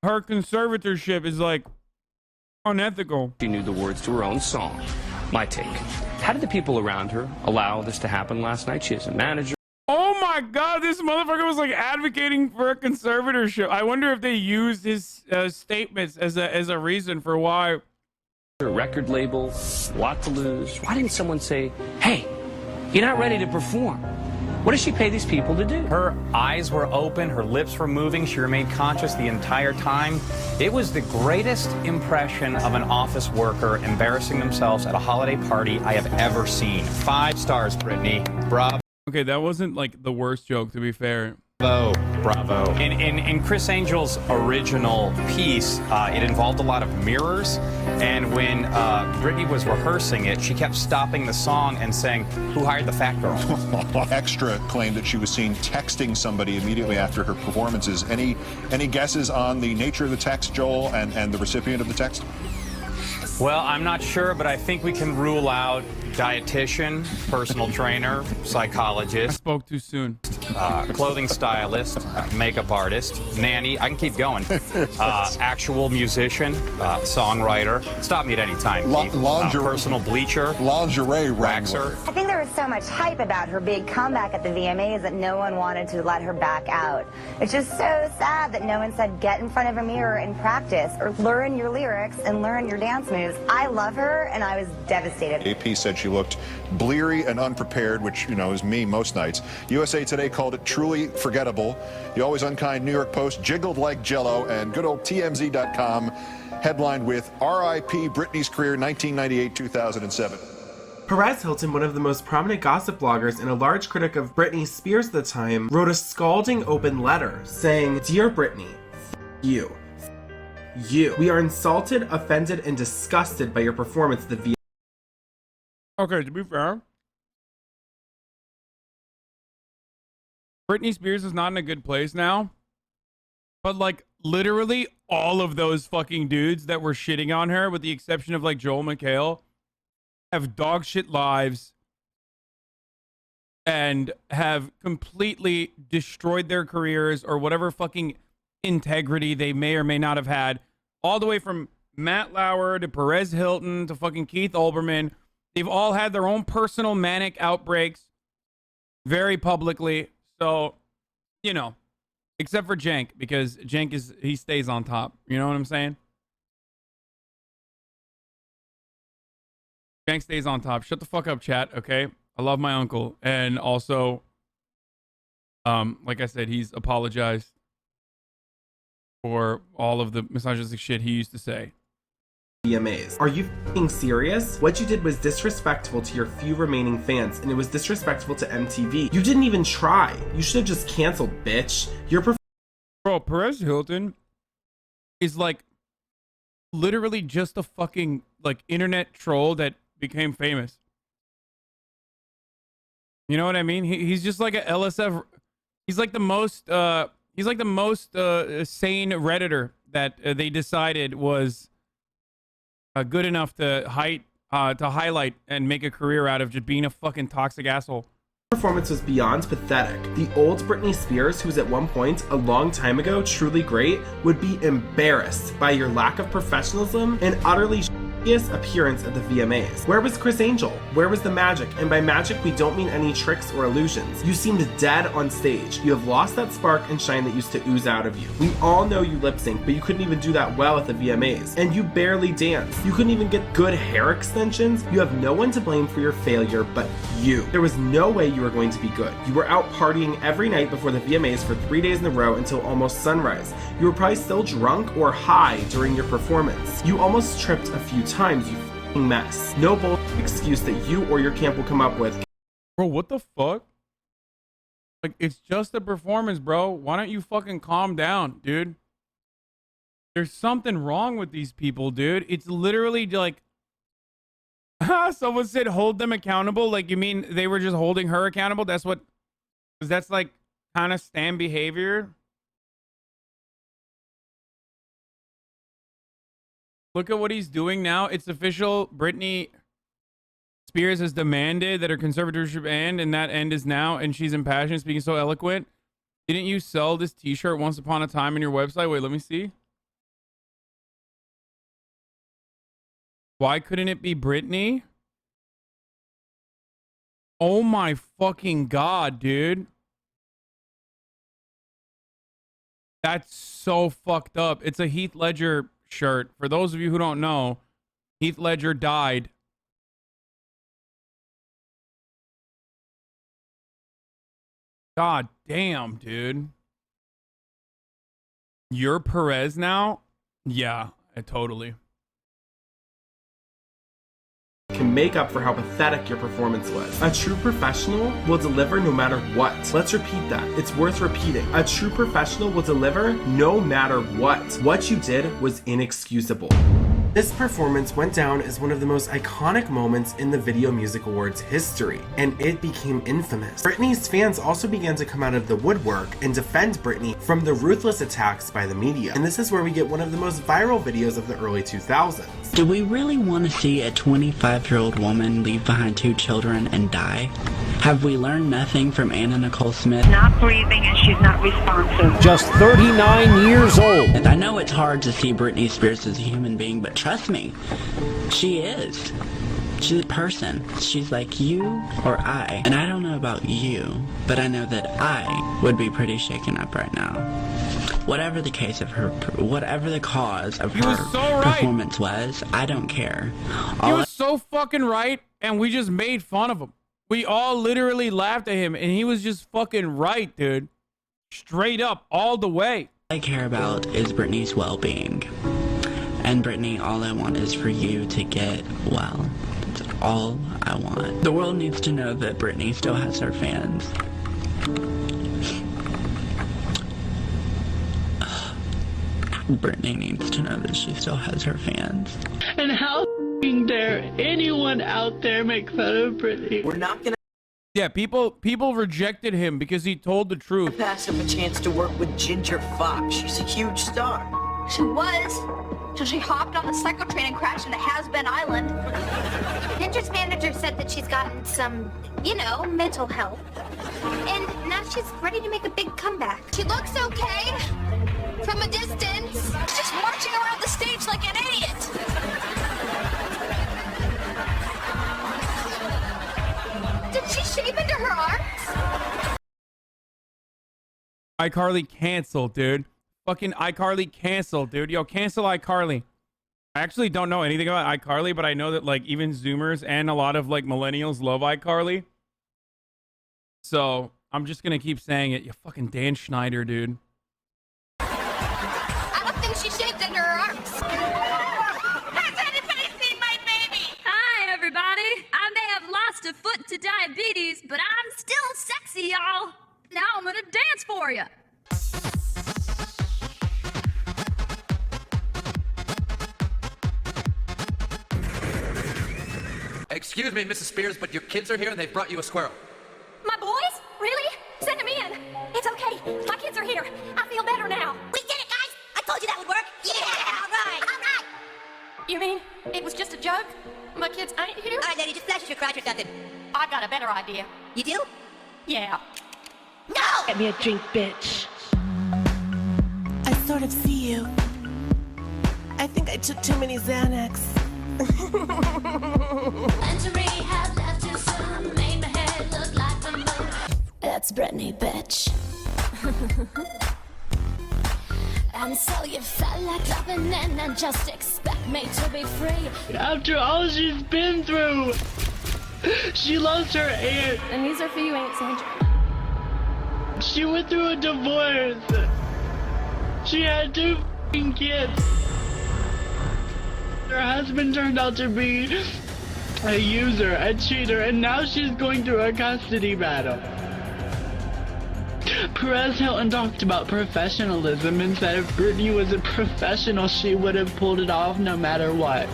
her conservatorship is like unethical. She knew the words to her own song. My take. How did the people around her allow this to happen last night? She is a manager. Oh my God, this motherfucker was like advocating for a conservatorship. I wonder if they used his statements as a reason for why. Her record label, lot to lose. Why didn't someone say, hey, you're not ready to perform? What does she pay these people to do? Her eyes were open, her lips were moving, she remained conscious the entire time. It was the greatest impression of an office worker embarrassing themselves at a holiday party I have ever seen. 5 stars, Brittany. Bravo. Okay, that wasn't like the worst joke, to be fair. Bravo. In Chris Angel's original piece, it involved a lot of mirrors, and when Brittany was rehearsing it, she kept stopping the song and saying, "Who hired the fat girl?" Extra claimed that she was seen texting somebody immediately after her performances. Any guesses on the nature of the text, Joel, and the recipient of the text? Well, I'm not sure, but I think we can rule out dietitian, personal trainer, psychologist. I spoke too soon. Clothing stylist, makeup artist, nanny. I can keep going. Actual musician, songwriter. Stop me at any time. Lingerie, personal bleacher, lingerie waxer. I think there was so much hype about her big comeback at the VMAs that no one wanted to let her back out. It's just so sad that no one said get in front of a mirror and practice, or learn your lyrics and learn your dance moves. I love her, and I was devastated. AP said she looked bleary and unprepared, which, you know, is me most nights. USA Today called it truly forgettable. The always unkind New York Post jiggled like jello, and good old TMZ.com headlined with R.I.P. Britney's career 1998-2007. Perez Hilton, one of the most prominent gossip bloggers and a large critic of Britney Spears at the time, wrote a scalding open letter saying, "Dear Britney, you. We are insulted, offended, and disgusted by your performance at the VMAs." Okay, to be fair, Britney Spears is not in a good place now. But like literally all of those fucking dudes that were shitting on her, with the exception of like Joel McHale, have dog shit lives and have completely destroyed their careers or whatever fucking integrity they may or may not have had. All the way from Matt Lauer to Perez Hilton to fucking Keith Olbermann. They've all had their own personal manic outbreaks very publicly. So, you know, except for Cenk, because Cenk he stays on top. You know what I'm saying? Cenk stays on top. Shut the fuck up, chat, okay? I love my uncle. And also, like I said, he's apologized for all of the misogynistic shit he used to say. VMAs. Are you f***ing serious? What you did was disrespectful to your few remaining fans, and it was disrespectful to MTV. You didn't even try. You should have just canceled, bitch. Bro, Perez Hilton is like literally just a fucking like internet troll that became famous. You know what I mean? He's just like a LSF. He's like the most sane Redditor that they decided was good enough to highlight and make a career out of just being a fucking toxic asshole. Performance was beyond pathetic. The old Britney Spears, who was at one point, a long time ago, truly great, would be embarrassed by your lack of professionalism and utterly appearance at the VMAs. Where was Chris Angel? Where was the magic? And by magic, we don't mean any tricks or illusions. You seemed dead on stage. You have lost that spark and shine that used to ooze out of you. We all know you lip sync, but you couldn't even do that well at the VMAs. And you barely dance. You couldn't even get good hair extensions. You have no one to blame for your failure but you. There was no way you were going to be good. You were out partying every night before the VMAs for 3 days in a row until almost sunrise. You were probably still drunk or high during your performance. You almost tripped a few times, you f***ing mess. No bullshit excuse that you or your camp will come up with. Bro, what the fuck? Like, it's just a performance, bro. Why don't you fucking calm down, dude? There's something wrong with these people, dude. It's literally like... Someone said hold them accountable. Like, you mean they were just holding her accountable? That's what... Because that's like kind of Stan behavior. Look at what he's doing now. It's official. Brittney Spears has demanded that her conservatorship end, and that end is now, and she's impassioned, speaking so eloquent. Didn't you sell this t-shirt once upon a time on your website? Wait, let me see. Why couldn't it be Brittney? Oh my fucking God, dude. That's so fucked up. It's a Heath Ledger shirt. For those of you who don't know, Heath Ledger died. God damn, dude. You're Perez now? Yeah, totally. Can make up for how pathetic your performance was. A true professional will deliver no matter what. Let's repeat that. It's worth repeating. A true professional will deliver no matter what. What you did was inexcusable. This performance went down as one of the most iconic moments in the Video Music Awards history, and it became infamous. Britney's fans also began to come out of the woodwork and defend Britney from the ruthless attacks by the media. And this is where we get one of the most viral videos of the early 2000s. Do we really want to see a 25-year-old woman leave behind 2 children and die? Have we learned nothing from Anna Nicole Smith? Not breathing and she's not responsive. Just 39 years old. And I know it's hard to see Britney Spears as a human being, but trust me, she is. She's a person. She's like you or I. And I don't know about you, but I know that I would be pretty shaken up right now. Whatever the case of her, whatever the cause of her performance was, I don't care. He was so fucking right, and we just made fun of him. We all literally laughed at him, and he was just fucking right, dude. Straight up, all the way. All I care about is Britney's well-being. And Britney, all I want is for you to get well. That's all I want. The world needs to know that Britney still has her fans. Britney needs to know that she still has her fans. And how dare anyone out there make fun of Britney? We're not gonna Yeah, people rejected him because he told the truth. pass up a chance to work with Ginger Fox. She's a huge star. She was, till she hopped on the cycle train and crashed into Has-Been Island. Ginger's manager said that she's gotten some, you know, mental health. And now she's ready to make a big comeback. She looks okay from a distance. Just marching around the stage like an idiot. Did she shape into her arms? iCarly canceled, dude. Fucking iCarly canceled, dude. Yo, cancel iCarly. I actually don't know anything about iCarly, but I know that like even Zoomers and a lot of like millennials love iCarly. So I'm just gonna keep saying it. You fucking Dan Schneider, dude. I don't think she shaped into her arms. Has anybody seen my baby? Hi, everybody. I may have lost a foot to diabetes, but I'm still sexy, y'all. Now I'm gonna dance for you. Excuse me, Mrs. Spears, but your kids are here and they've brought you a squirrel. My boys? Really? Send them in. It's okay. My kids are here. I feel better now. We did it, guys. I told you that would work. Yeah, all right. All right. You mean it was just a joke? My kids ain't here? All right, lady, just flash us your crotch or something. I got a better idea. You do? Yeah. No! Get me a drink, bitch. I sort of see you. I think I took too many Xanax. That's Brittney, bitch. And so you felt like dropping in and just expect me to be free. After all she's been through, she lost her aunt. And these are for you, Aunt Sandra. She went through a divorce. She had 2 f***ing kids. Her husband turned out to be a user, a cheater, and now she's going through a custody battle. Perez Hilton talked about professionalism and said if Brittney was a professional, she would have pulled it off no matter what.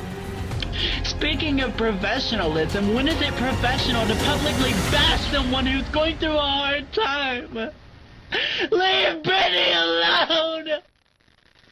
Speaking of professionalism, when is it professional to publicly bash someone who's going through a hard time? Leave Brittney alone!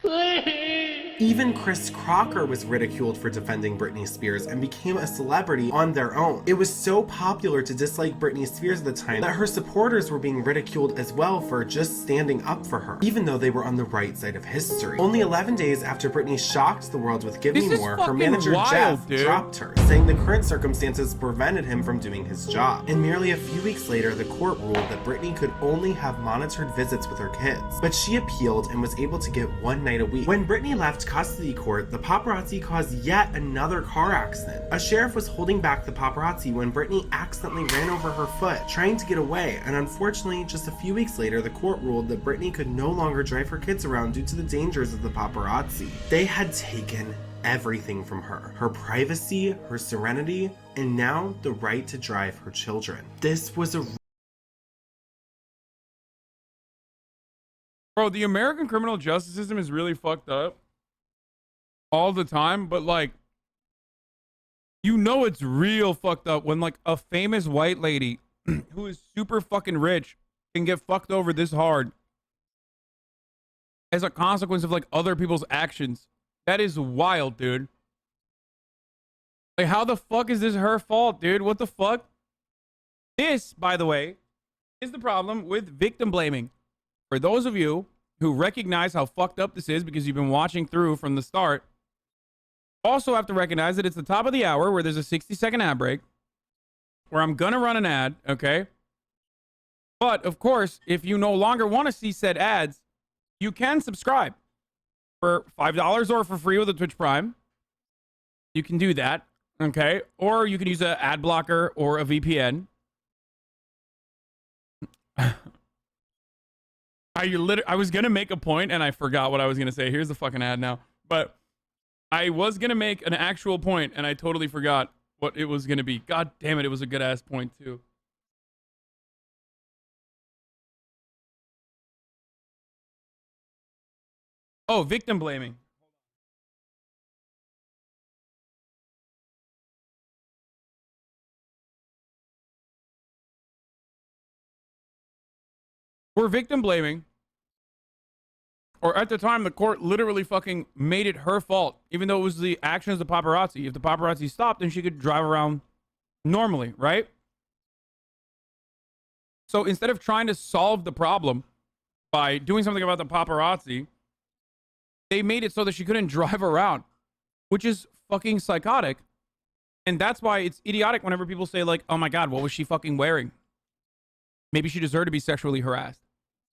Please! Even Chris Crocker was ridiculed for defending Britney Spears and became a celebrity on their own. It was so popular to dislike Britney Spears at the time that her supporters were being ridiculed as well for just standing up for her, even though they were on the right side of history. Only 11 days after Britney shocked the world with Give Me More, her manager Jeff dropped her, saying the current circumstances prevented him from doing his job. And merely a few weeks later, the court ruled that Britney could only have monitored visits with her kids. But she appealed and was able to get 1 night a week. When Britney left custody court, the paparazzi caused yet another car accident. A sheriff was holding back the paparazzi when Britney accidentally ran over her foot, trying to get away, and unfortunately, just a few weeks later, the court ruled that Britney could no longer drive her kids around due to the dangers of the paparazzi. They had taken everything from her. Her privacy, her serenity, and now the right to drive her children. This was a Bro, the American criminal justice system is really fucked up all the time, but like, you know it's real fucked up when like a famous white lady who is super fucking rich can get fucked over this hard as a consequence of like other people's actions. That is wild, dude. Like, how the fuck is this her fault, dude? What the fuck? This, by the way, is the problem with victim blaming. For those of you who recognize how fucked up this is because you've been watching through from the start, also have to recognize that it's the top of the hour where there's a 60-second ad break where I'm gonna run an ad, okay? But, of course, if you no longer want to see said ads, you can subscribe for $5 or for free with a Twitch Prime. You can do that, okay? Or you can use an ad blocker or a VPN. I was gonna make a point and I forgot what I was gonna say. Here's the fucking ad now. But I was gonna make an actual point and I totally forgot what it was gonna be. God damn it, it was a good ass point too. Oh, victim blaming. We're victim blaming, or at the time the court literally fucking made it her fault, even though it was the actions of the paparazzi. If the paparazzi stopped, then she could drive around normally, right? So instead of trying to solve the problem by doing something about the paparazzi, they made it so that she couldn't drive around, which is fucking psychotic. And that's why it's idiotic whenever people say like, oh my God, what was she fucking wearing? Maybe she deserved to be sexually harassed.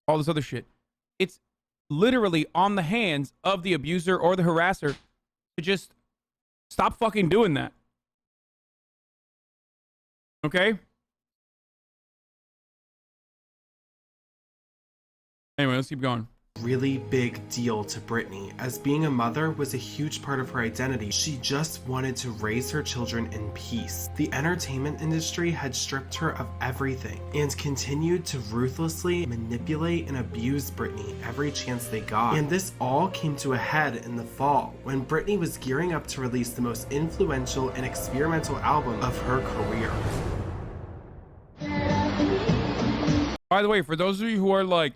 All this other shit. It's literally on the hands of the abuser or the harasser to just stop fucking doing that. Okay? Anyway, let's keep going. Really big deal to Britney, as being a mother was a huge part of her identity. She just wanted to raise her children in peace. The entertainment industry had stripped her of everything and continued to ruthlessly manipulate and abuse Britney every chance they got. And this all came to a head in the fall when Britney was gearing up to release the most influential and experimental album of her career. By the way, for those of you who are like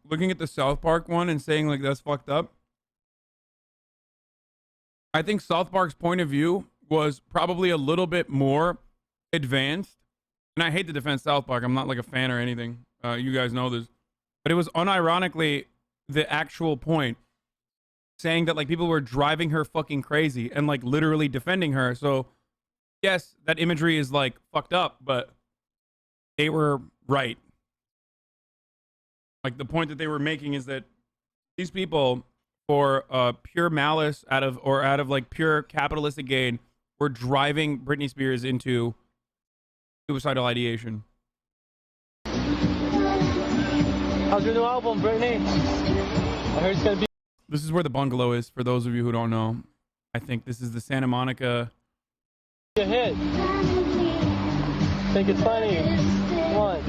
looking at the South Park one and saying like that's fucked up, I think South Park's point of view was probably a little bit more advanced and I hate to defend South Park. I'm not like a fan or anything. You guys know this. But it was unironically the actual point, saying that like people were driving her fucking crazy and like literally defending her. So yes, that imagery is like fucked up, but they were right. Like the point that they were making is that these people, for pure malice out of like pure capitalistic gain, were driving Britney Spears into suicidal ideation. How's your new album, Brittany? I heard it's gonna be. This is where the bungalow is, for those of you who don't know. I think this is the Santa Monica. A hit. Think it's funny. One.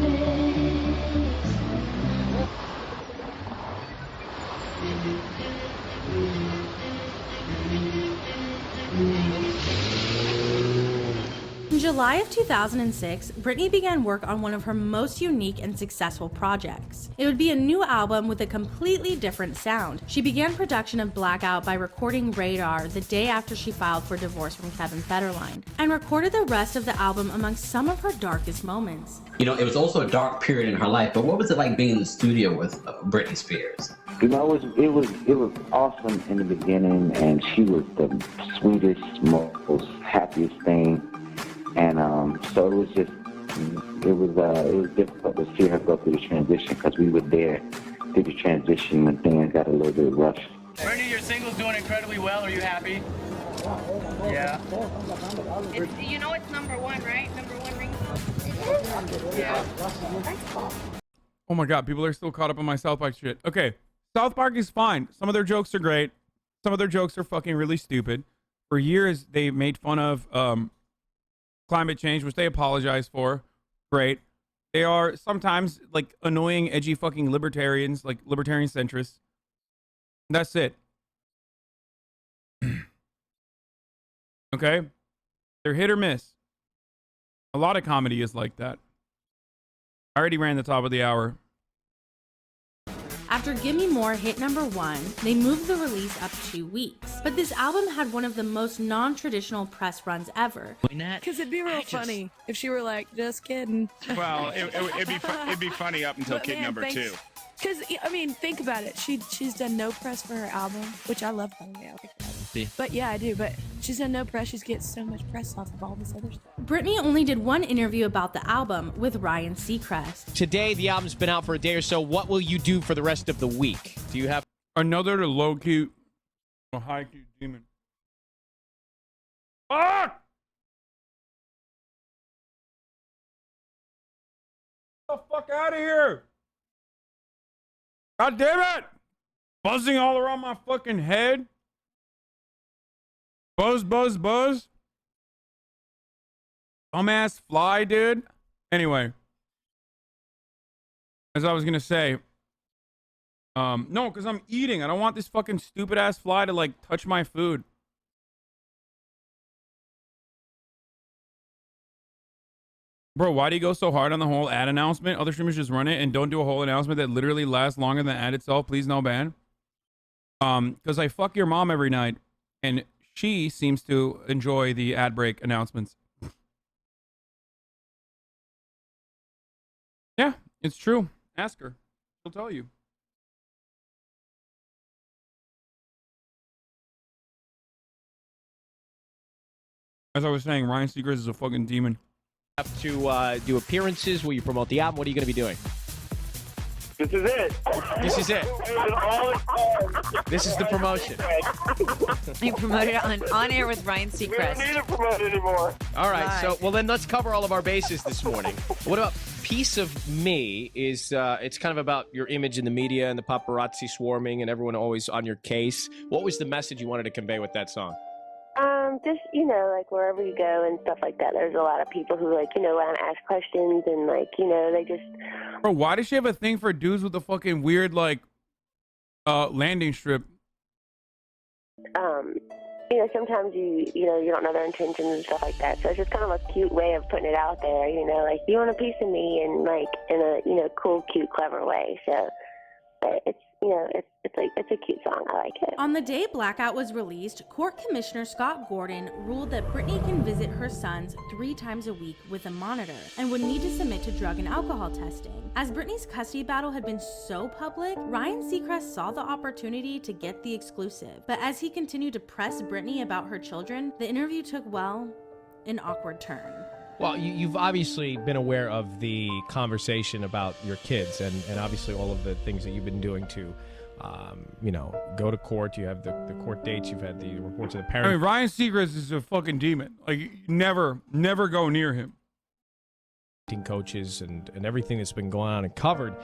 In July of 2006, Britney began work on one of her most unique and successful projects. It would be a new album with a completely different sound. She began production of Blackout by recording Radar the day after she filed for divorce from Kevin Federline, and recorded the rest of the album amongst some of her darkest moments. You know, it was also a dark period in her life, but what was it like being in the studio with Britney Spears? You know, it was awesome in the beginning, and she was the sweetest, most happiest thing. And so it was difficult to see her go through the transition, because we were there through the transition when things got a little bit rushed. Brittney, your single's doing incredibly well. Are you happy? Yeah. You know it's #1, right? #1 ring. Yeah. Oh my god, people are still caught up on my South Park shit. Okay, South Park is fine. Some of their jokes are great. Some of their jokes are fucking really stupid. For years, they made fun of climate change, which they apologize for. Great. They are sometimes like annoying, edgy fucking libertarians, like libertarian centrists. That's it. Okay? They're hit or miss. A lot of comedy is like that. I already ran the top of the hour. After Gimme More hit #1, they moved the release up 2 weeks. But this album had one of the most non-traditional press runs ever. Because it'd be real funny if she were like, just kidding. Well, it'd be funny up until kid number 2. Because, I mean, think about it. She's done no press for her album, which I love, by the way. But yeah, I do. But she's done no press. She's getting so much press off of all this other stuff. Britney only did one interview about the album with Ryan Seacrest. Today, the album's been out for a day or so. What will you do for the rest of the week? Do you have another low-key, high-key demon? Fuck! Get the fuck out of here! God damn it! Buzzing all around my fucking head. Buzz, buzz, buzz. Dumbass fly, dude. Anyway. As I was gonna say. No, because I'm eating. I don't want this fucking stupid ass fly to like touch my food. Bro, why do you go so hard on the whole ad announcement? Other streamers just run it and don't do a whole announcement that literally lasts longer than the ad itself. Please no ban. Because I fuck your mom every night, and she seems to enjoy the ad break announcements. Yeah, it's true. Ask her. She'll tell you. As I was saying, Ryan Seacrest is a fucking demon. Have to do appearances? Will you promote the album? What are you going to be doing? This is it. This is it. This is the promotion. You promoted it on air with Ryan We Seacrest. don't need to promote anymore. All right, so well then let's cover all of our bases this morning. What about Piece of Me? Is it's kind of about your image in the media and the paparazzi swarming and everyone always on your case. What was the message you wanted to convey with that song? Just, you know, like wherever you go and stuff like that, there's a lot of people who, like, you know, want to ask questions and, like, you know, they just... Bro, why does she have a thing for dudes with a fucking weird, like, landing strip? You know, sometimes you don't know their intentions and stuff like that. So it's just kind of a cute way of putting it out there, you know, like, you want a piece of me and, like, in a, you know, cool, cute, clever way. So But it's, you know, it's a cute song. I like it. On the day Blackout was released, Court Commissioner Scott Gordon ruled that Britney can visit her sons 3 times a week with a monitor and would need to submit to drug and alcohol testing. As Britney's custody battle had been so public, Ryan Seacrest saw the opportunity to get the exclusive. But as he continued to press Britney about her children, the interview took, well, an awkward turn. Well, you've obviously been aware of the conversation about your kids and obviously all of the things that you've been doing to, you know, go to court. You have the court dates. You've had the reports of the parents. I mean, Ryan Seacrest is a fucking demon. Like, you never go near him. Coaches and everything that's been going on and covered.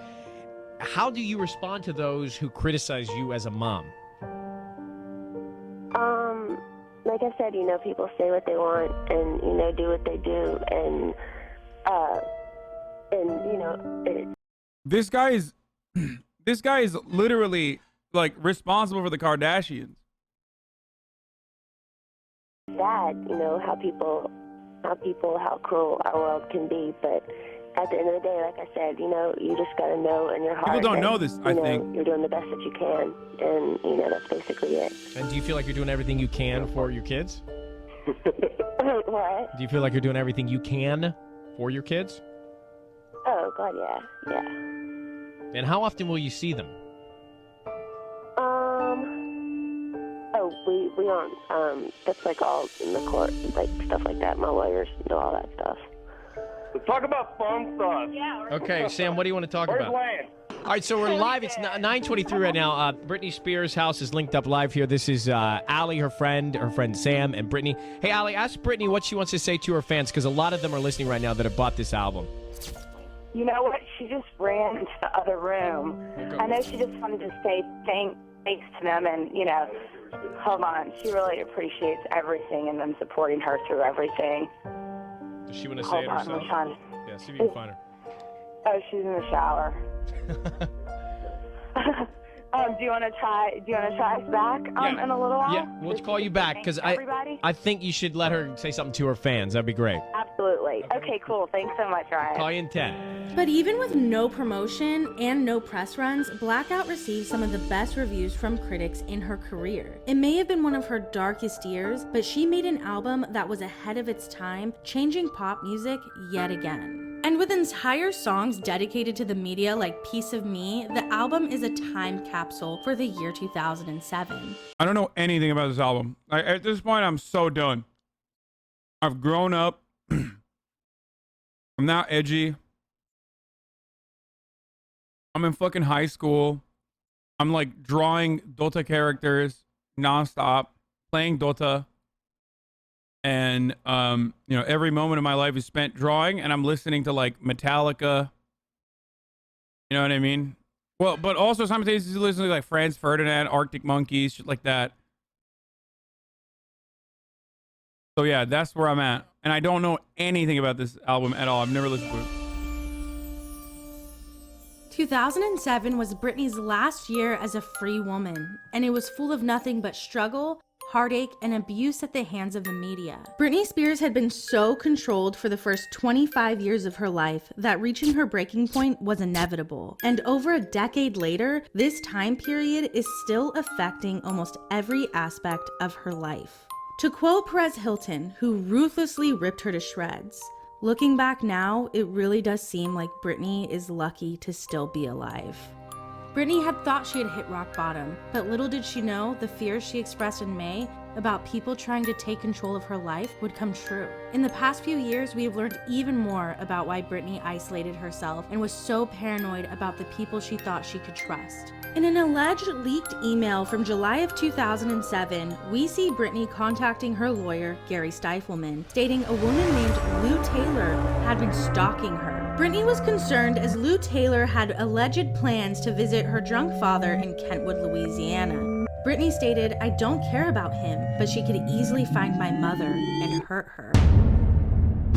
How do you respond to those who criticize you as a mom? Like I said, you know, people say what they want and, you know, do what they do, and you know, This guy is literally like responsible for the Kardashians. sad, you know, how cruel our world can be, but at the end of the day, like I said, you know, you just gotta know in your heart. People don't that, know this, I think. You're doing the best that you can, and, you know, that's basically it. And do you feel like you're doing everything you can for your kids? What? Do you feel like you're doing everything you can for your kids? Oh, God, yeah. And how often will you see them? We don't, that's like all in the court, like stuff like that. My lawyers know all that stuff. Let's talk about fun stuff. Yeah. Okay, Sam, what do you want to talk Where's about? Lance? All right, so we're live. It's 9:23 right now. Brittney Spears' house is linked up live here. This is Allie, her friend Sam, and Brittney. Hey, Allie, ask Brittney what she wants to say to her fans, because a lot of them are listening right now that have bought this album. You know what? She just ran into the other room. Okay. I know she just wanted to say thanks to them, and, you know, hold on. She really appreciates everything and them supporting her through everything. Does she want to say Hold it on, herself? I'm trying to... Yeah, see if you can find her. Oh, she's in the shower. Do you want to try us back in a little while? Yeah, we'll call you back, because I think you should let her say something to her fans. That'd be great. Absolutely. Okay, cool. Thanks so much, Ryan. Call you in 10. But even with no promotion and no press runs, Blackout received some of the best reviews from critics in her career. It may have been one of her darkest years, but she made an album that was ahead of its time, changing pop music yet again. And with entire songs dedicated to the media like Piece of Me, the album is a time capsule for the year 2007. I don't know anything about this album. At this point, I'm so done. I've grown up. I'm now edgy. I'm in fucking high school. I'm like drawing Dota characters nonstop, playing Dota. And, you know, every moment of my life is spent drawing, and I'm listening to like Metallica. You know what I mean? Well, but also simultaneously listening to like Franz Ferdinand, Arctic Monkeys, shit like that. So yeah, that's where I'm at. And I don't know anything about this album at all. I've never listened to it. 2007 was Britney's last year as a free woman, and it was full of nothing but struggle, heartache, and abuse at the hands of the media. Britney Spears had been so controlled for the first 25 years of her life that reaching her breaking point was inevitable. And over a decade later, this time period is still affecting almost every aspect of her life. To quote Perez Hilton, who ruthlessly ripped her to shreds, "Looking back now, it really does seem like Britney is lucky to still be alive." Britney had thought she had hit rock bottom, but little did she know the fears she expressed in May about people trying to take control of her life would come true. In the past few years, we have learned even more about why Britney isolated herself and was so paranoid about the people she thought she could trust. In an alleged leaked email from July of 2007, we see Britney contacting her lawyer, Gary Stifelman, stating a woman named Lou Taylor had been stalking her. Britney was concerned as Lou Taylor had alleged plans to visit her drunk father in Kentwood, Louisiana. Britney stated, "I don't care about him, but she could easily find my mother and hurt her."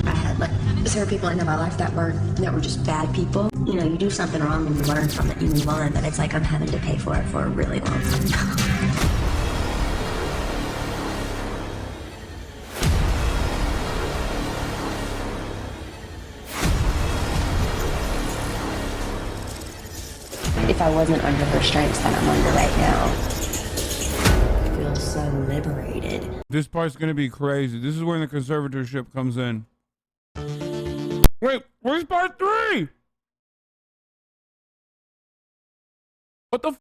I had like certain people into my life that were just bad people. You know, you do something wrong and you learn from it, you move on, but it's like I'm having to pay for it for a really long time. if I wasn't under the restraints that I'm under right now. I feel so liberated. This part's gonna be crazy. This is when the conservatorship comes in. Wait, where's part 3? What the